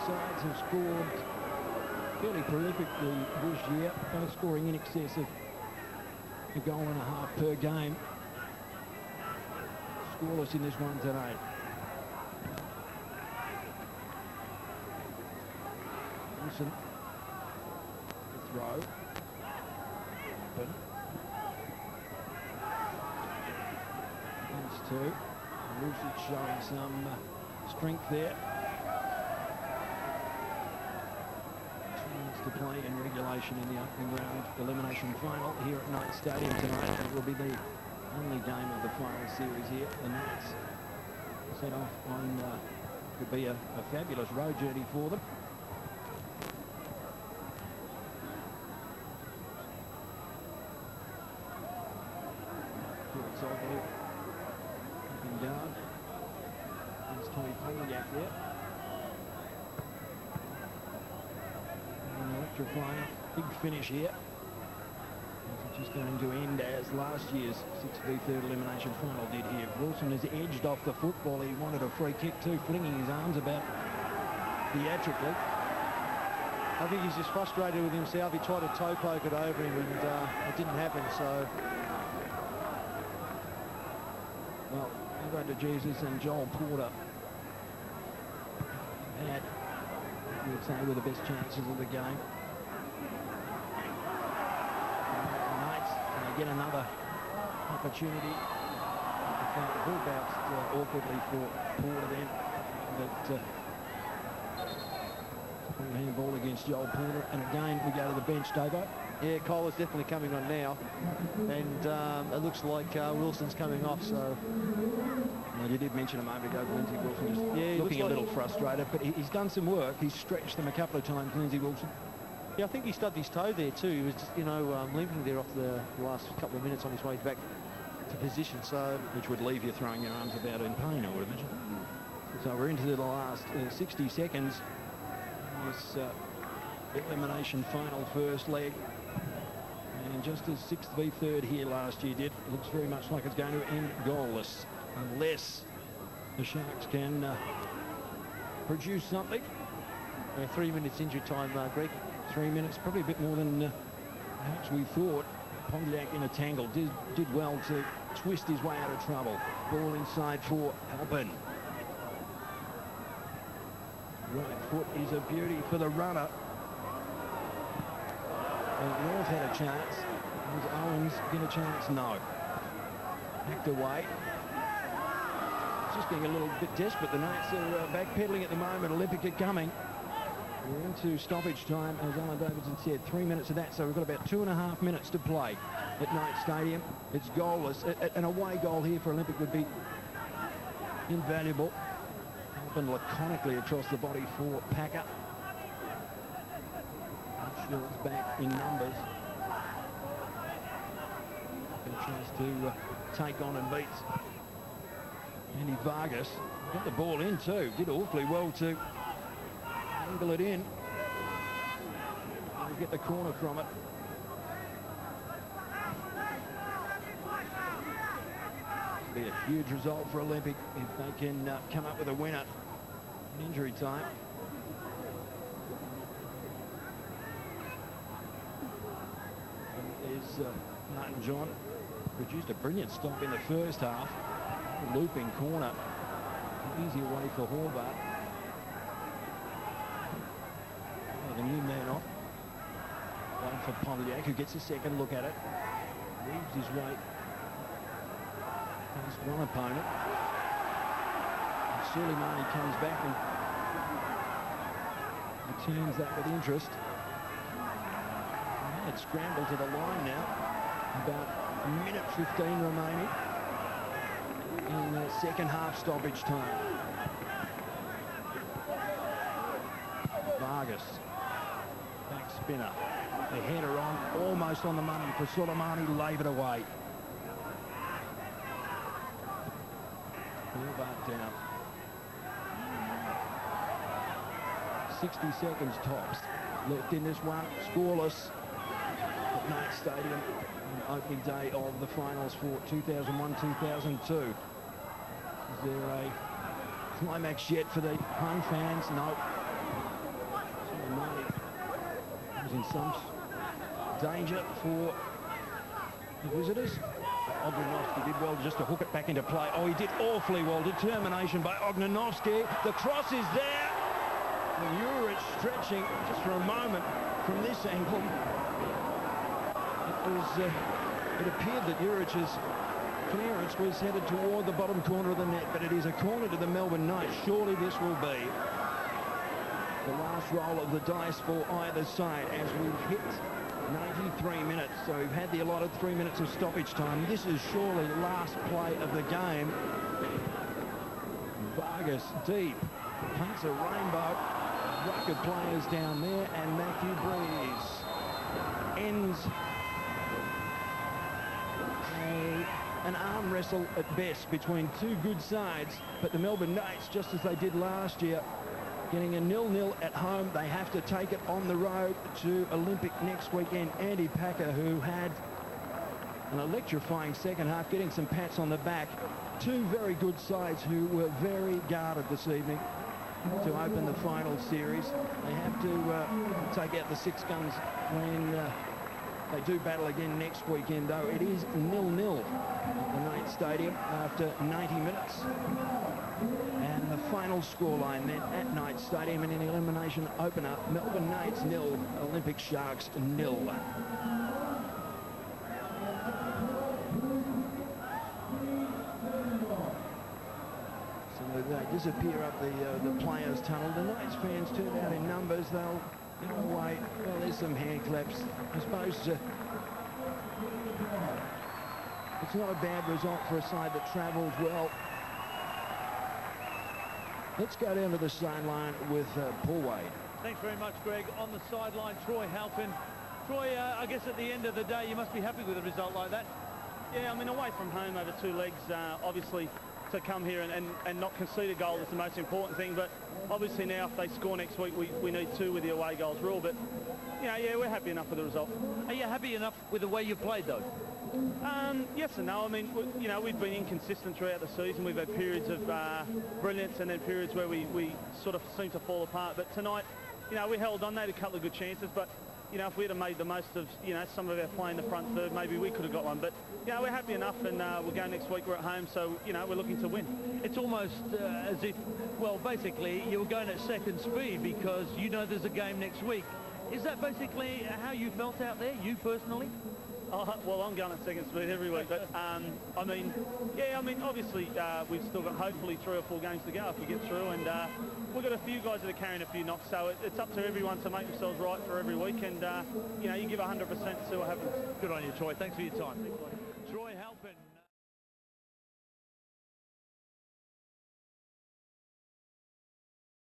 sides have scored fairly prolifically this year, both scoring in excess of a goal and a half per game. Scoreless in this one today. Wilson, the throw. Open. These two. Marušić showing some strength there. 2 minutes to play in regulation in the opening round elimination final here at Knights Stadium tonight. It will be the only game of the final series here. The Knights set off on could be a fabulous road journey for them. Kiratzoglou looking down. There's Tom Pondeljak there. And electrifying big finish here. Which is going to end as last year's 6v3 elimination final did here. Wilson has edged off the football. He wanted a free kick too, flinging his arms about theatrically. I think he's just frustrated with himself. He tried to toe poke it over him and it didn't happen, so... Well, Ivo de Jesus and Joel Porter had, you would say, were the best chances of the game. Get another opportunity. The ball bounced awkwardly for Porter then, but handball against Joel Porter, and again we go to the bench, Davo. Yeah, Kohler's definitely coming on now, and it looks like Wilson's coming off, so... Well, you did mention a moment ago, Lindsay Wilson just looking a little frustrated, but he's done some work. He's stretched them a couple of times, Lindsay Wilson. Yeah, I think he stubbed his toe there too. He was just, limping there off the last couple of minutes on his way back to position, so... Which would leave you throwing your arms about in pain, I would imagine. So we're into the last 60 seconds. This elimination final first leg. And just as 6v3 here last year did, it looks very much like it's going to end goalless. Unless the Sharks can produce something. 3 minutes injury time, Greg. 3 minutes, probably a bit more than perhaps we thought. Pondeljak in a tangle, did well to twist his way out of trouble. Ball inside for Halpin. Right foot is a beauty for the runner. North had a chance. Was Owens get a chance? No. Hacked away. Just being a little bit desperate. The Knights are backpedaling at the moment. Olympic are coming. We're into stoppage time, as Alan Davidson said. 3 minutes of that, so we've got about 2.5 minutes to play at Knights Stadium. It's goalless. An away goal here for Olympic would be invaluable. Halpin laconically across the body for Packer. Shield's back in numbers. Good chance to take on and beat Andy Vargas. Got the ball in too. Did awfully well to angle it in. Get the corner from it. Be a huge result for Olympic if they can come up with a winner in injury time. And there's Martin John. Produced a brilliant stop in the first half. Looping corner. Easy way for Horvat. The new man off. One for Pondeljak, who gets a second look at it. Weaves his way past one opponent. And Sulemani comes back and returns that with interest. And it's scrambled to the line now. About a minute 15 remaining in the second half stoppage time. Vargas. Back spinner. The header on, almost on the money for Sulemani, lave it away. Horvat down. 60 seconds tops left in this one. Scoreless at Knights Stadium on opening day of the finals for 2001-2002. Is there a climax yet for the home fans? No. is in some danger for the visitors. Ognenovski did well just to hook it back into play. Oh, he did awfully well. Determination by Ognenovski. The cross is there. And Juric stretching just for a moment from this angle. It appeared that Juric's clearance was headed toward the bottom corner of the net, but it is a corner to the Melbourne Knights. Surely this will be the last roll of the dice for either side as we've hit 93 minutes. So we've had the allotted 3 minutes of stoppage time. This is surely last play of the game. Vargas deep, paints a rainbow. Ruck of players down there, and Matthew Breeze ends an arm wrestle at best between two good sides, but the Melbourne Knights, just as they did last year, getting a 0-0 at home. They have to take it on the road to Olympic next weekend. Andy Packer, who had an electrifying second half, getting some pats on the back. Two very good sides who were very guarded this evening to open the final series. They have to take out the six guns when they do battle again next weekend, though. It is 0-0 at the Knight Stadium after 90 minutes. And the final scoreline then at Knight Stadium in an elimination opener, Melbourne Knights 0, Olympic Sharks 0. So they disappear up the players' tunnel. The Knights fans turned out in numbers. They'll get away. Well, there's some hand claps. I suppose it's not a bad result for a side that travelled well. Let's go down to the sideline with Paul Wade. Thanks very much, Greg. On the sideline, Troy Halpin. Troy, I guess at the end of the day, you must be happy with a result like that. Yeah, I mean, away from home over two legs, obviously to come here and not concede a goal is the most important thing. But obviously now, if they score next week, we need two with the away goals rule. But, you know, yeah, we're happy enough with the result. Are you happy enough with the way you played, though? Yes and no. I mean, you know, we've been inconsistent throughout the season. We've had periods of brilliance and then periods where we sort of seem to fall apart. But tonight, you know, we held on. They had a couple of good chances, but you know, if we had made the most of, you know, some of our play in the front third, maybe we could have got one. But, you know, we're happy enough, and we'll go next week. We're at home, so, you know, we're looking to win. It's almost as if, well, basically, you were going at second speed because you know there's a game next week. Is that basically how you felt out there, you personally? Oh, well, I'm going at second speed every week, but, I mean, yeah, I mean, obviously, we've still got hopefully 3 or 4 games to go if we get through, and we've got a few guys that are carrying a few knocks, so it's up to everyone to make themselves right for every week, and, you know, you give 100% to see what happens. Good on you, Troy. Thanks for your time. Troy Halpin.